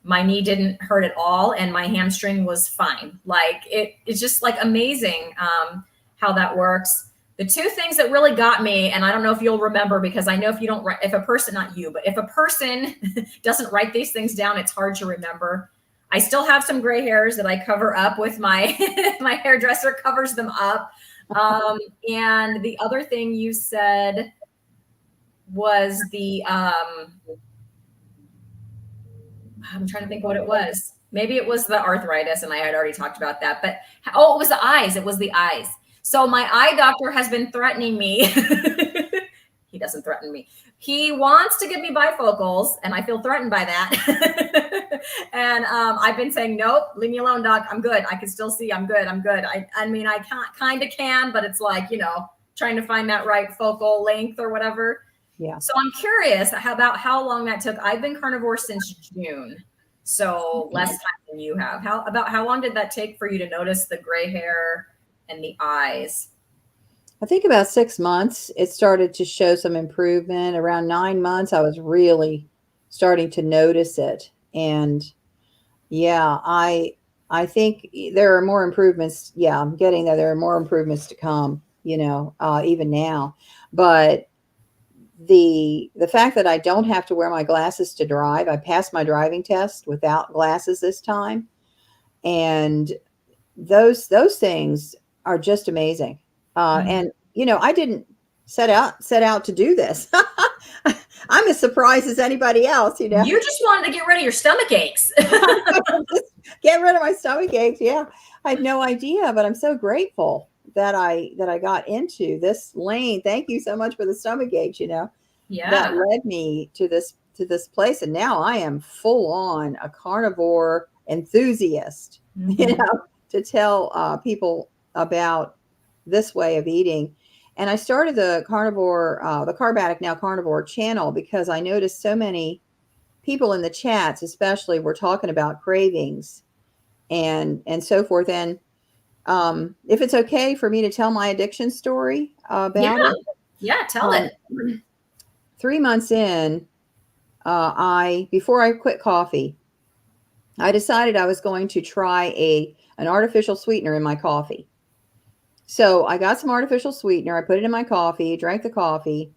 My knee didn't hurt at all, and my hamstring was fine. Like it's just like amazing how that works. The two things that really got me, and I don't know if you'll remember, because I know if a person, not you, but if a person doesn't write these things down, it's hard to remember. I still have some gray hairs that I cover up with my my hairdresser covers them up. And the other thing you said was I'm trying to think what it was. Maybe it was the arthritis, and I had already talked about that. But it was the eyes. It was the eyes. So my eye doctor has been threatening me. He doesn't threaten me. He wants to give me bifocals, and I feel threatened by that. And I've been saying, nope, leave me alone, doc. I'm good. I can still see. I'm good. I mean, I can, but it's like, trying to find that right focal length or whatever. Yeah. So I'm curious about how long that took. I've been carnivore since June, so less time than you have. How long did that take for you to notice the gray hair and the eyes? I think about 6 months, it started to show some improvement. Around 9 months, I was really starting to notice it. And yeah, I think there are more improvements. Yeah, I'm getting that there are more improvements to come, even now. But the fact that I don't have to wear my glasses to drive, I passed my driving test without glasses this time. And those things are just amazing. And I didn't set out to do this. I'm as surprised as anybody else. You just wanted to get rid of your stomach aches. Get rid of my stomach aches. Yeah, I had no idea, but I'm so grateful that I got into this lane. Thank you so much for the stomach aches. Yeah, that led me to this to this place, and now I am full on a carnivore enthusiast, Mm-hmm. to tell people about this way of eating. And I started the Carb Addict Now Carnivore channel because I noticed so many people in the chats, especially, were talking about cravings and so forth. And if it's okay for me to tell my addiction story Yeah. about it. Yeah. Tell it. 3 months in, before I quit coffee, I decided I was going to try an artificial sweetener in my coffee. So I got some artificial sweetener. I put it in my coffee, drank the coffee,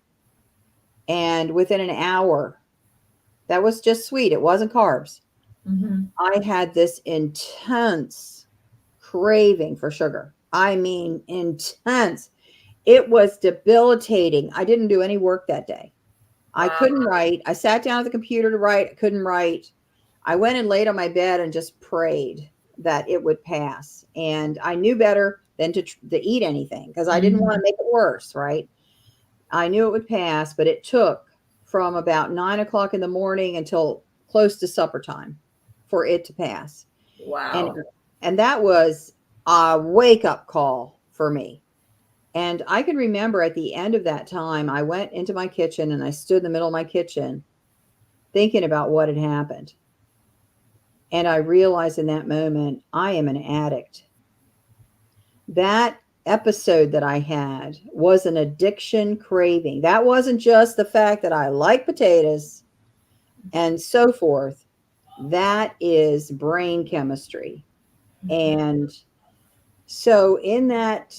and within an hour, that was just sweet. It wasn't carbs. Mm-hmm. I had this intense craving for sugar. I mean, intense. It was debilitating. I didn't do any work that day. I Wow. couldn't write. I sat down at the computer to write. I couldn't write. I went and laid on my bed and just prayed that it would pass. And I knew better than to eat anything because I didn't want to make it worse, right? I knew it would pass, but it took from about 9 o'clock in the morning until close to supper time for it to pass. And Wow. and that was a wake up call for me. And I can remember at the end of that time, I went into my kitchen and I stood in the middle of my kitchen thinking about what had happened. And I realized in that moment, I am an addict. That episode that I had was an addiction craving. That wasn't just the fact that I like potatoes and so forth. That is brain chemistry. And so in that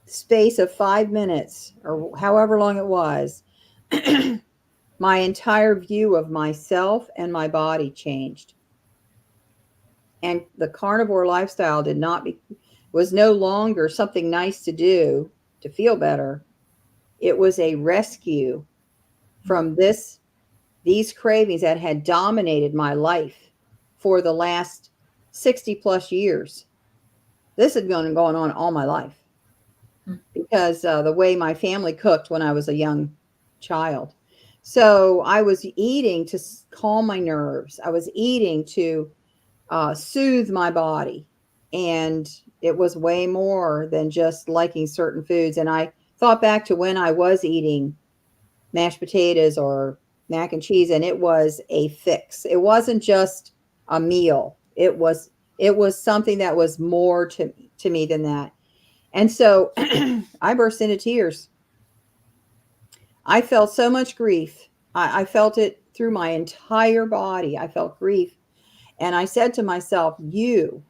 space of 5 minutes or however long it was, my entire view of myself and my body changed. And the carnivore lifestyle was no longer something nice to do to feel better. It was a rescue from these cravings that had dominated my life for the last 60 plus years. This had been going on all my life because the way my family cooked when I was a young child. So I was eating to calm my nerves. I was eating to soothe my body. And it was way more than just liking certain foods. And I thought back to when I was eating mashed potatoes or mac and cheese, and it was a fix. It wasn't just a meal. It was something that was more to me than that. And so I burst into tears. I felt so much grief. I felt it through my entire body. I felt grief. And I said to myself, you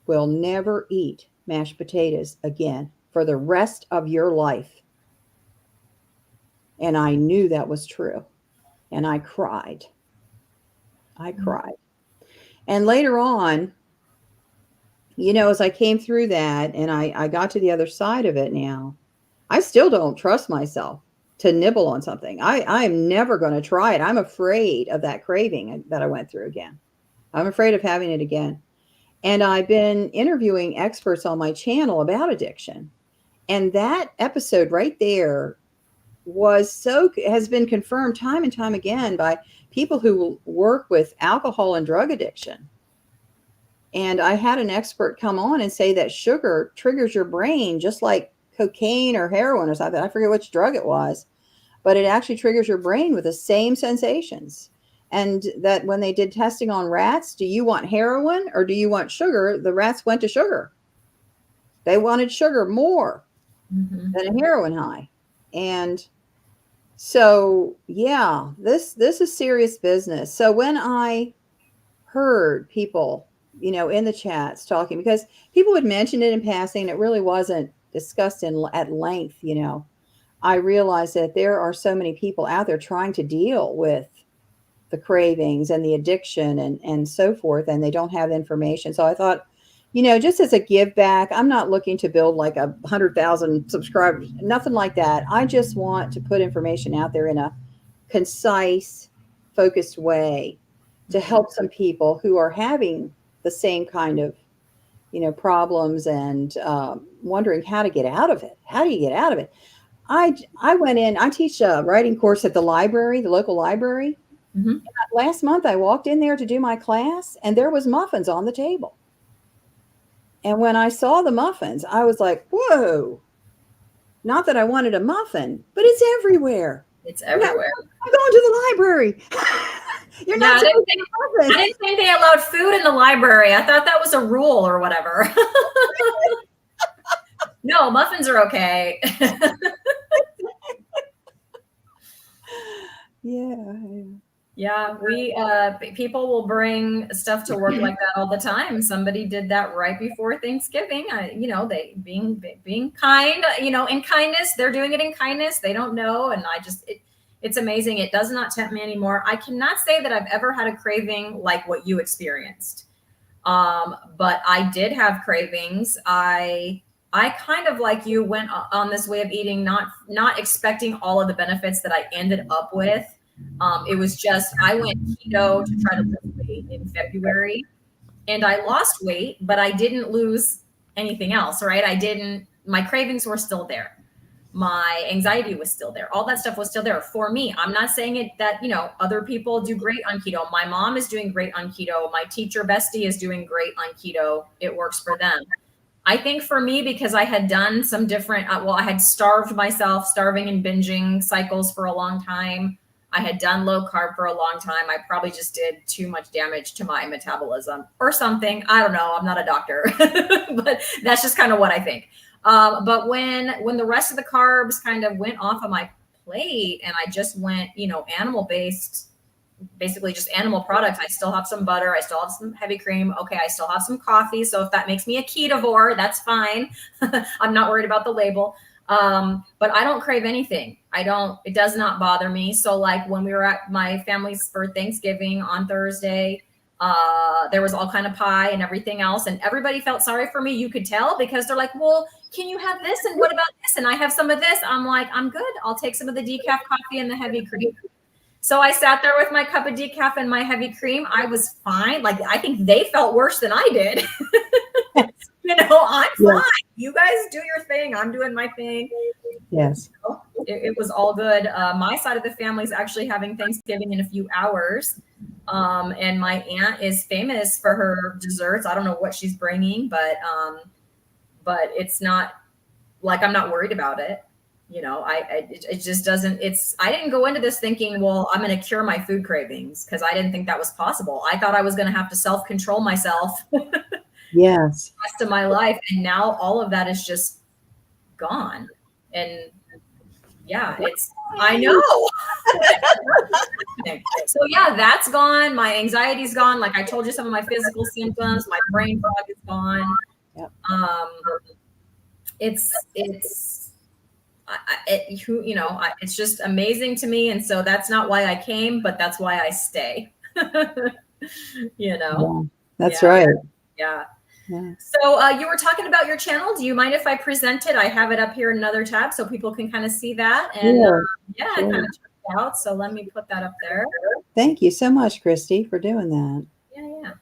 will never eat mashed potatoes again for the rest of your life. And I knew that was true. And I cried. I cried. And later on, as I came through that and I got to the other side of it now, I still don't trust myself to nibble on something. I'm never going to try it. I'm afraid of that craving that I went through again. I'm afraid of having it again. And I've been interviewing experts on my channel about addiction. And that episode right there has been confirmed time and time again by people who work with alcohol and drug addiction. And I had an expert come on and say that sugar triggers your brain just like cocaine or heroin or something. I forget which drug it was, but it actually triggers your brain with the same sensations. And that when they did testing on rats, do you want heroin or do you want sugar? The rats went to sugar. They wanted sugar more than a heroin high. And so, yeah, this is serious business. So when I heard people, in the chats talking, because people would mention it in passing, it really wasn't discussed at length, I realized that there are so many people out there trying to deal with the cravings and the addiction and so forth, and they don't have information. So I thought, just as a give back, I'm not looking to build like 100,000 subscribers, nothing like that. I just want to put information out there in a concise, focused way to help some people who are having the same kind of, problems and wondering how to get out of it. How do you get out of it? I went in. I teach a writing course at the library, the local library. Mm-hmm. Last month, I walked in there to do my class, and there was muffins on the table. And when I saw the muffins, I was like, "Whoa!" Not that I wanted a muffin, but it's everywhere. It's Yeah, everywhere. I'm going to the library. You're Yeah, not supposed to have I didn't think they allowed food in the library. I thought that was a rule or whatever. No, muffins are okay. Yeah. Yeah, we people will bring stuff to work like that all the time. Somebody did that right before Thanksgiving. They being kind, in kindness. They're doing it in kindness. They don't know, and it's amazing. It does not tempt me anymore. I cannot say that I've ever had a craving like what you experienced. But I did have cravings. I kind of like you went on this way of eating, not expecting all of the benefits that I ended up with. It was just I went keto to try to lose weight in February, and I lost weight, but I didn't lose anything else, right? My cravings were still there. My anxiety was still there. All that stuff was still there for me. I'm not saying it that, other people do great on keto. My mom is doing great on keto. My teacher bestie is doing great on keto. It works for them. I think for me, because I had done some different, I had starved myself, starving and binging cycles for a long time. I had done low carb for a long time. I probably just did too much damage to my metabolism or something. I don't know. I'm not a doctor, but that's just kind of what I think. But when the rest of the carbs kind of went off of my plate and I just went, animal based, basically just animal products. I still have some butter. I still have some heavy cream. Okay. I still have some coffee. So if that makes me a ketovore, that's fine. I'm not worried about the label. But I don't crave anything. It does not bother me. So like when we were at my family's for Thanksgiving on Thursday, there was all kind of pie and everything else. And everybody felt sorry for me. You could tell because they're like, well, can you have this? And what about this? And I have some of this. I'm like, I'm good. I'll take some of the decaf coffee and the heavy cream. So I sat there with my cup of decaf and my heavy cream. I was fine. Like, I think they felt worse than I did. I'm fine. You guys do your thing. I'm doing my thing. Yes. It was all good. My side of the family is actually having Thanksgiving in a few hours. And my aunt is famous for her desserts. I don't know what she's bringing, but it's not like I'm not worried about it. It just doesn't, I didn't go into this thinking, well, I'm going to cure my food cravings because I didn't think that was possible. I thought I was going to have to self-control myself Yes. the rest of my life. And now all of that is just gone. And yeah, I know. So yeah, that's gone. My anxiety's gone. Like I told you, some of my physical symptoms, my brain fog is gone. Yep. It's just amazing to me. And so that's not why I came, but that's why I stay. Yeah, that's right. Yeah. So you were talking about your channel. Do you mind if I present it? I have it up here in another tab so people can kind of see that. And sure. Kind of check it out. So let me put that up there. Thank you so much, Christy, for doing that. Yeah.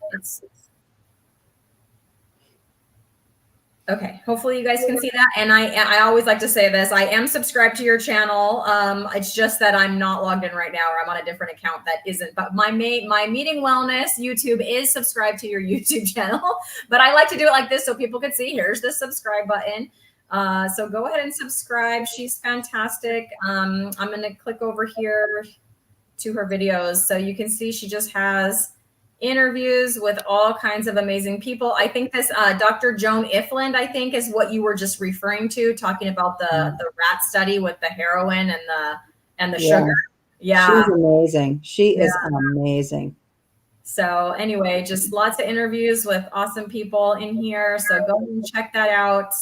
Okay, hopefully you guys can see that. And I always like to say this, I am subscribed to your channel. It's just that I'm not logged in right now, or I'm on a different account that isn't. But my Meeting Wellness YouTube is subscribed to your YouTube channel. But I like to do it like this so people can see. Here's the subscribe button. So go ahead and subscribe. She's fantastic. I'm going to click over here to her videos. So you can see she just has interviews with all kinds of amazing people. I think this Dr. Joan Ifland, I think, is what you were just referring to, talking about the rat study with the heroin and the sugar. Yeah. She's amazing. She is amazing. So anyway, just lots of interviews with awesome people in here. So go and check that out.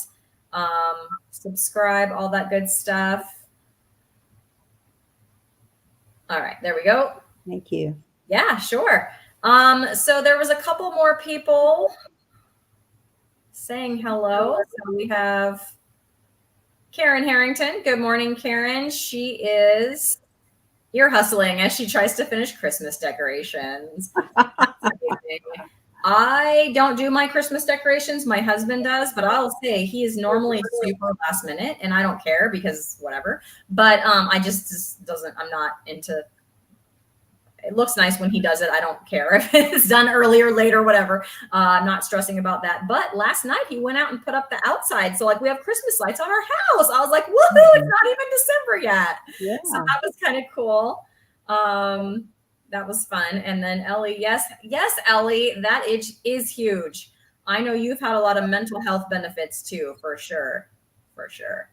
Subscribe, all that good stuff. All right, there we go. Thank you. Yeah, sure. So there was a couple more people saying hello. So we have Karen Harrington. Good morning, Karen. She is ear hustling as she tries to finish Christmas decorations. I don't do my Christmas decorations. My husband does, but I'll say he is normally super last minute, and I don't care because whatever. But I just doesn't. I'm not into. It looks nice when he does it. I don't care if it's done earlier, later, whatever. I'm not stressing about that. But last night he went out and put up the outside. So like we have Christmas lights on our house. I was like, woohoo, it's not even December yet. Yeah. So that was kind of cool. That was fun. And then Ellie, yes, Ellie, that is huge. I know you've had a lot of mental health benefits too, for sure. For sure.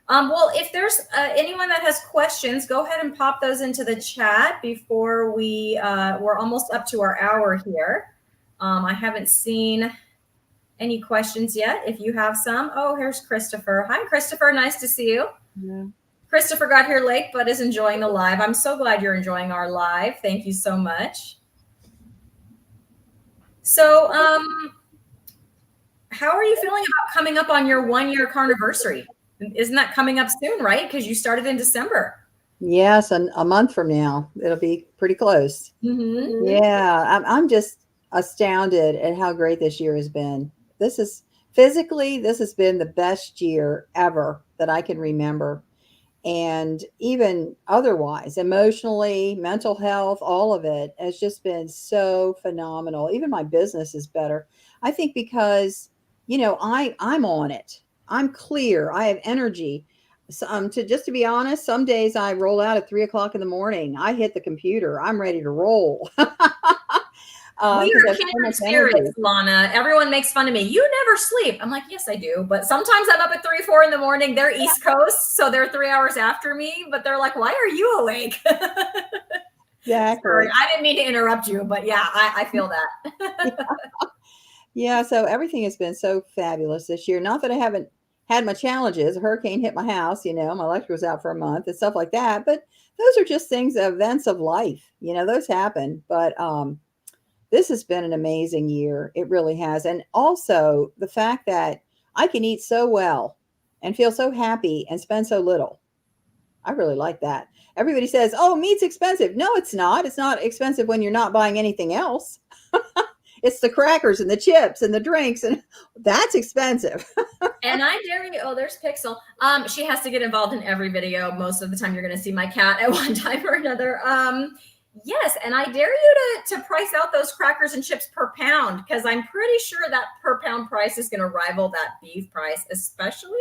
Well, if there's anyone that has questions, go ahead and pop those into the chat before we're almost up to our hour here. I haven't seen any questions yet. If you have some, oh, here's Christopher. Hi, Christopher. Nice to see you. Yeah. Christopher got here late, but is enjoying the live. I'm so glad you're enjoying our live. Thank you so much. So, how are you feeling about coming up on your 1-year carniversary? Isn't that coming up soon, right? Because you started in December. Yes, and a month from now, it'll be pretty close. Mm-hmm. Yeah, I'm just astounded at how great this year has been. This has been the best year ever that I can remember. And even otherwise, emotionally, mental health, all of it has just been so phenomenal. Even my business is better. I think because, I'm on it. I'm clear. I have energy. So, to be honest, some days I roll out at 3:00 in the morning. I hit the computer. I'm ready to roll. We are kindred spirits, Lana. Everyone makes fun of me. You never sleep. I'm like, yes, I do. But sometimes I'm up at 3, 4 in the morning. They're East Coast, so they're 3 hours after me. But they're like, why are you awake? Exactly. Sorry, I didn't mean to interrupt you, but yeah, I feel that. Yeah, so everything has been so fabulous this year. Not that I haven't had my challenges. A hurricane hit my house, my electric was out for a month and stuff like that. But those are just events of life. Those happen. But this has been an amazing year. It really has. And also the fact that I can eat so well and feel so happy and spend so little. I really like that. Everybody says, oh, meat's expensive. No, it's not. It's not expensive when you're not buying anything else. It's the crackers and the chips and the drinks, and that's expensive. And I dare you. Oh, there's Pixel. She has to get involved in every video. Most of the time, you're going to see my cat at one time or another. Yes, and I dare you to price out those crackers and chips per pound, because I'm pretty sure that per pound price is going to rival that beef price, especially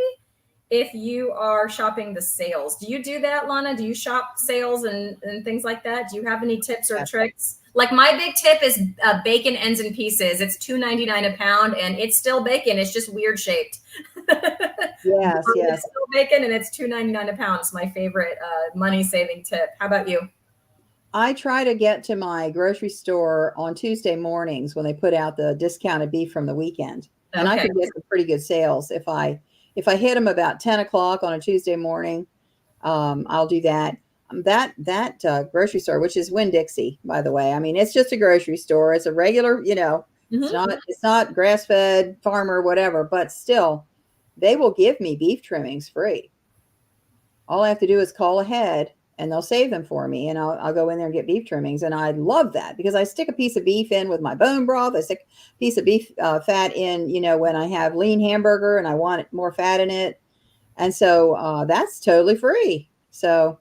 if you are shopping the sales. Do you do that, Lana? Do you shop sales and things like that? Do you have any tips or tricks? Like my big tip is bacon ends and pieces. It's $2.99 a pound, and it's still bacon. It's just weird shaped. Yes. It's still bacon, and it's $2.99 a pound. It's my favorite money saving tip. How about you? I try to get to my grocery store on Tuesday mornings when they put out the discounted beef from the weekend, and I can get some pretty good sales if I hit them about 10 o'clock on a Tuesday morning. I'll do that. That grocery store, which is Winn-Dixie, by the way. I mean, it's just a grocery store. It's a regular, it's not grass-fed farmer, whatever, but still, they will give me beef trimmings free. All I have to do is call ahead, and they'll save them for me, and I'll go in there and get beef trimmings. And I love that because I stick a piece of beef in with my bone broth. I stick a piece of beef fat in, when I have lean hamburger and I want more fat in it. And so that's totally free. So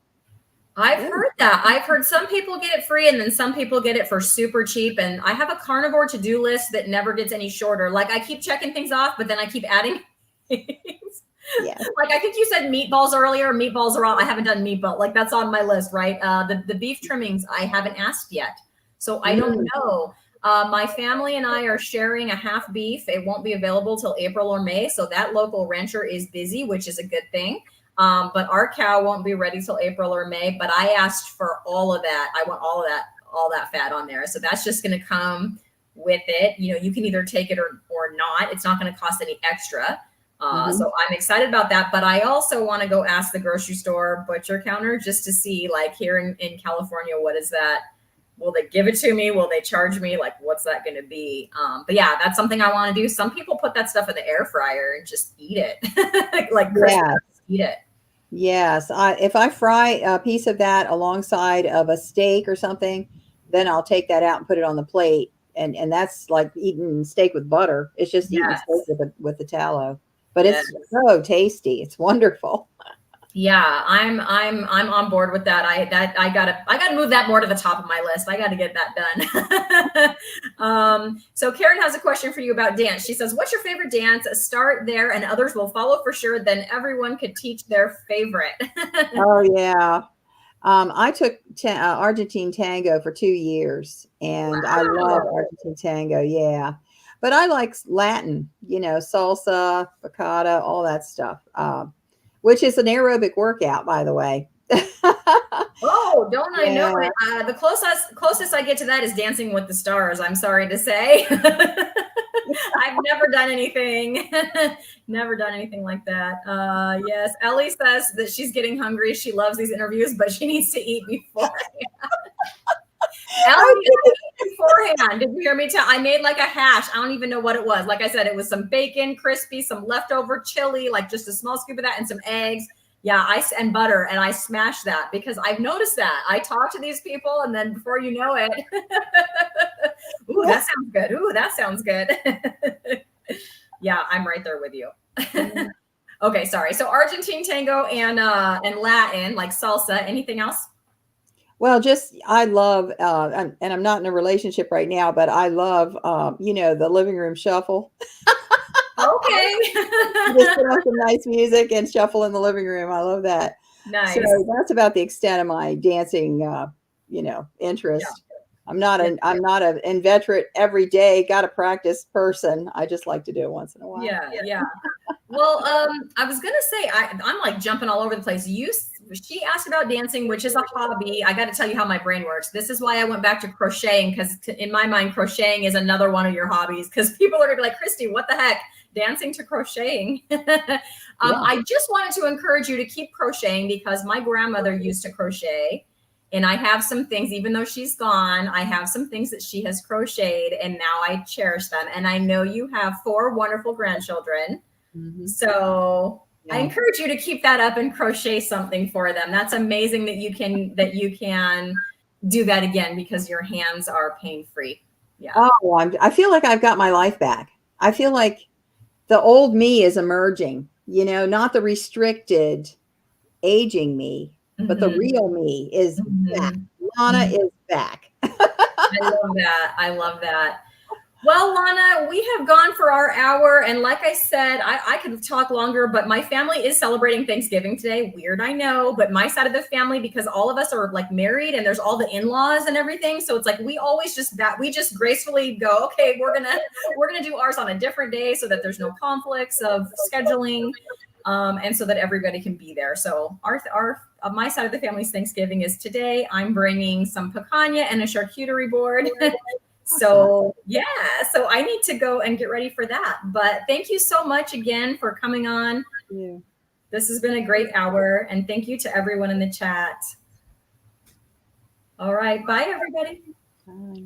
I've heard that. I've heard some people get it free and then some people get it for super cheap. And I have a carnivore to-do list that never gets any shorter. Like I keep checking things off, but then I keep adding things. Yeah. Like I think you said meatballs earlier. Meatballs are on. I haven't done meatball. Like that's on my list, right? The beef trimmings I haven't asked yet, so I don't know. My family and I are sharing a half beef. It won't be available till April or May, so that local rancher is busy, which is a good thing. But our cow won't be ready till April or May. But I asked for all of that. I want all that fat on there. So that's just going to come with it. You can either take it or not. It's not going to cost any extra. So I'm excited about that. But I also want to go ask the grocery store butcher counter just to see, like here in California, what is that? Will they give it to me? Will they charge me? Like, what's that going to be? But yeah, that's something I want to do. Some people put that stuff in the air fryer and just eat it. Like eat it. Yes. If I fry a piece of that alongside of a steak or something, then I'll take that out and put it on the plate and that's like eating steak with butter. It's just eating Yes. steak with the tallow, but Yes. it's so tasty. It's wonderful. Yeah, I'm on board with that. I gotta move that more to the top of my list. I gotta get that done. So Karen has a question for you about dance. She says, "What's your favorite dance? Start there, and others will follow for sure. Then everyone could teach their favorite." Oh yeah. I took Argentine tango for 2 years, and I love Wow. Argentine tango. Yeah, but I like Latin, salsa, bachata, all that stuff, which is an aerobic workout, by the way. Oh, don't I know Yeah. it? The closest I get to that is Dancing with the Stars. I'm sorry to say. I've never done anything, never done anything like that. Yes, Ellie says that she's getting hungry. She loves these interviews, but she needs to eat before. Ellie, I ate beforehand. Did you hear me tell? I made like a hash. I don't even know what it was. Like I said, it was some bacon, crispy, some leftover chili, like just a small scoop of that, and some eggs. Yeah, and butter, and I smashed that because I've noticed that. I talk to these people, and then before you know it, ooh, that sounds good. Ooh, that sounds good. Yeah, I'm right there with you. Okay, sorry. So Argentine tango and Latin, like salsa. Anything else? Well, just I love, and I'm not in a relationship right now, but I love, the living room shuffle. Okay. Just put on some nice music and shuffle in the living room. I love that. Nice. So that's about the extent of my dancing, interest. Yeah. I'm not an inveterate every day, got to practice person. I just like to do it once in a while. Yeah. Well, I was gonna say I'm like jumping all over the place. She asked about dancing, which is a hobby. I got to tell you how my brain works. This is why I went back to crocheting, because in my mind, crocheting is another one of your hobbies. Because people are gonna be like, Christy, what the heck? Dancing to crocheting. I just wanted to encourage you to keep crocheting because my grandmother used to crochet. And I have some things, even though she's gone, I have some things that she has crocheted, and now I cherish them. And I know you have 4 wonderful grandchildren. Mm-hmm. So I encourage you to keep that up and crochet something for them. That's amazing that you can do that again because your hands are pain-free. Yeah. Oh, I feel like I've got my life back. I feel like the old me is emerging, not the restricted aging me, but the real me is back. Lana is back. I love that. Well, Lana, we have gone for our hour. And like I said, I could talk longer, but my family is celebrating Thanksgiving today. Weird, I know, but my side of the family, because all of us are like married and there's all the in-laws and everything. So it's like, we always we just gracefully go, okay, we're going to do ours on a different day so that there's no conflicts of scheduling. And so that everybody can be there. So my side of the family's Thanksgiving is today. I'm bringing some picanha and a charcuterie board. So I need to go and get ready for that. But thank you so much again for coming on. Yeah. This has been a great hour. And thank you to everyone in the chat. All right. Bye, everybody. Bye.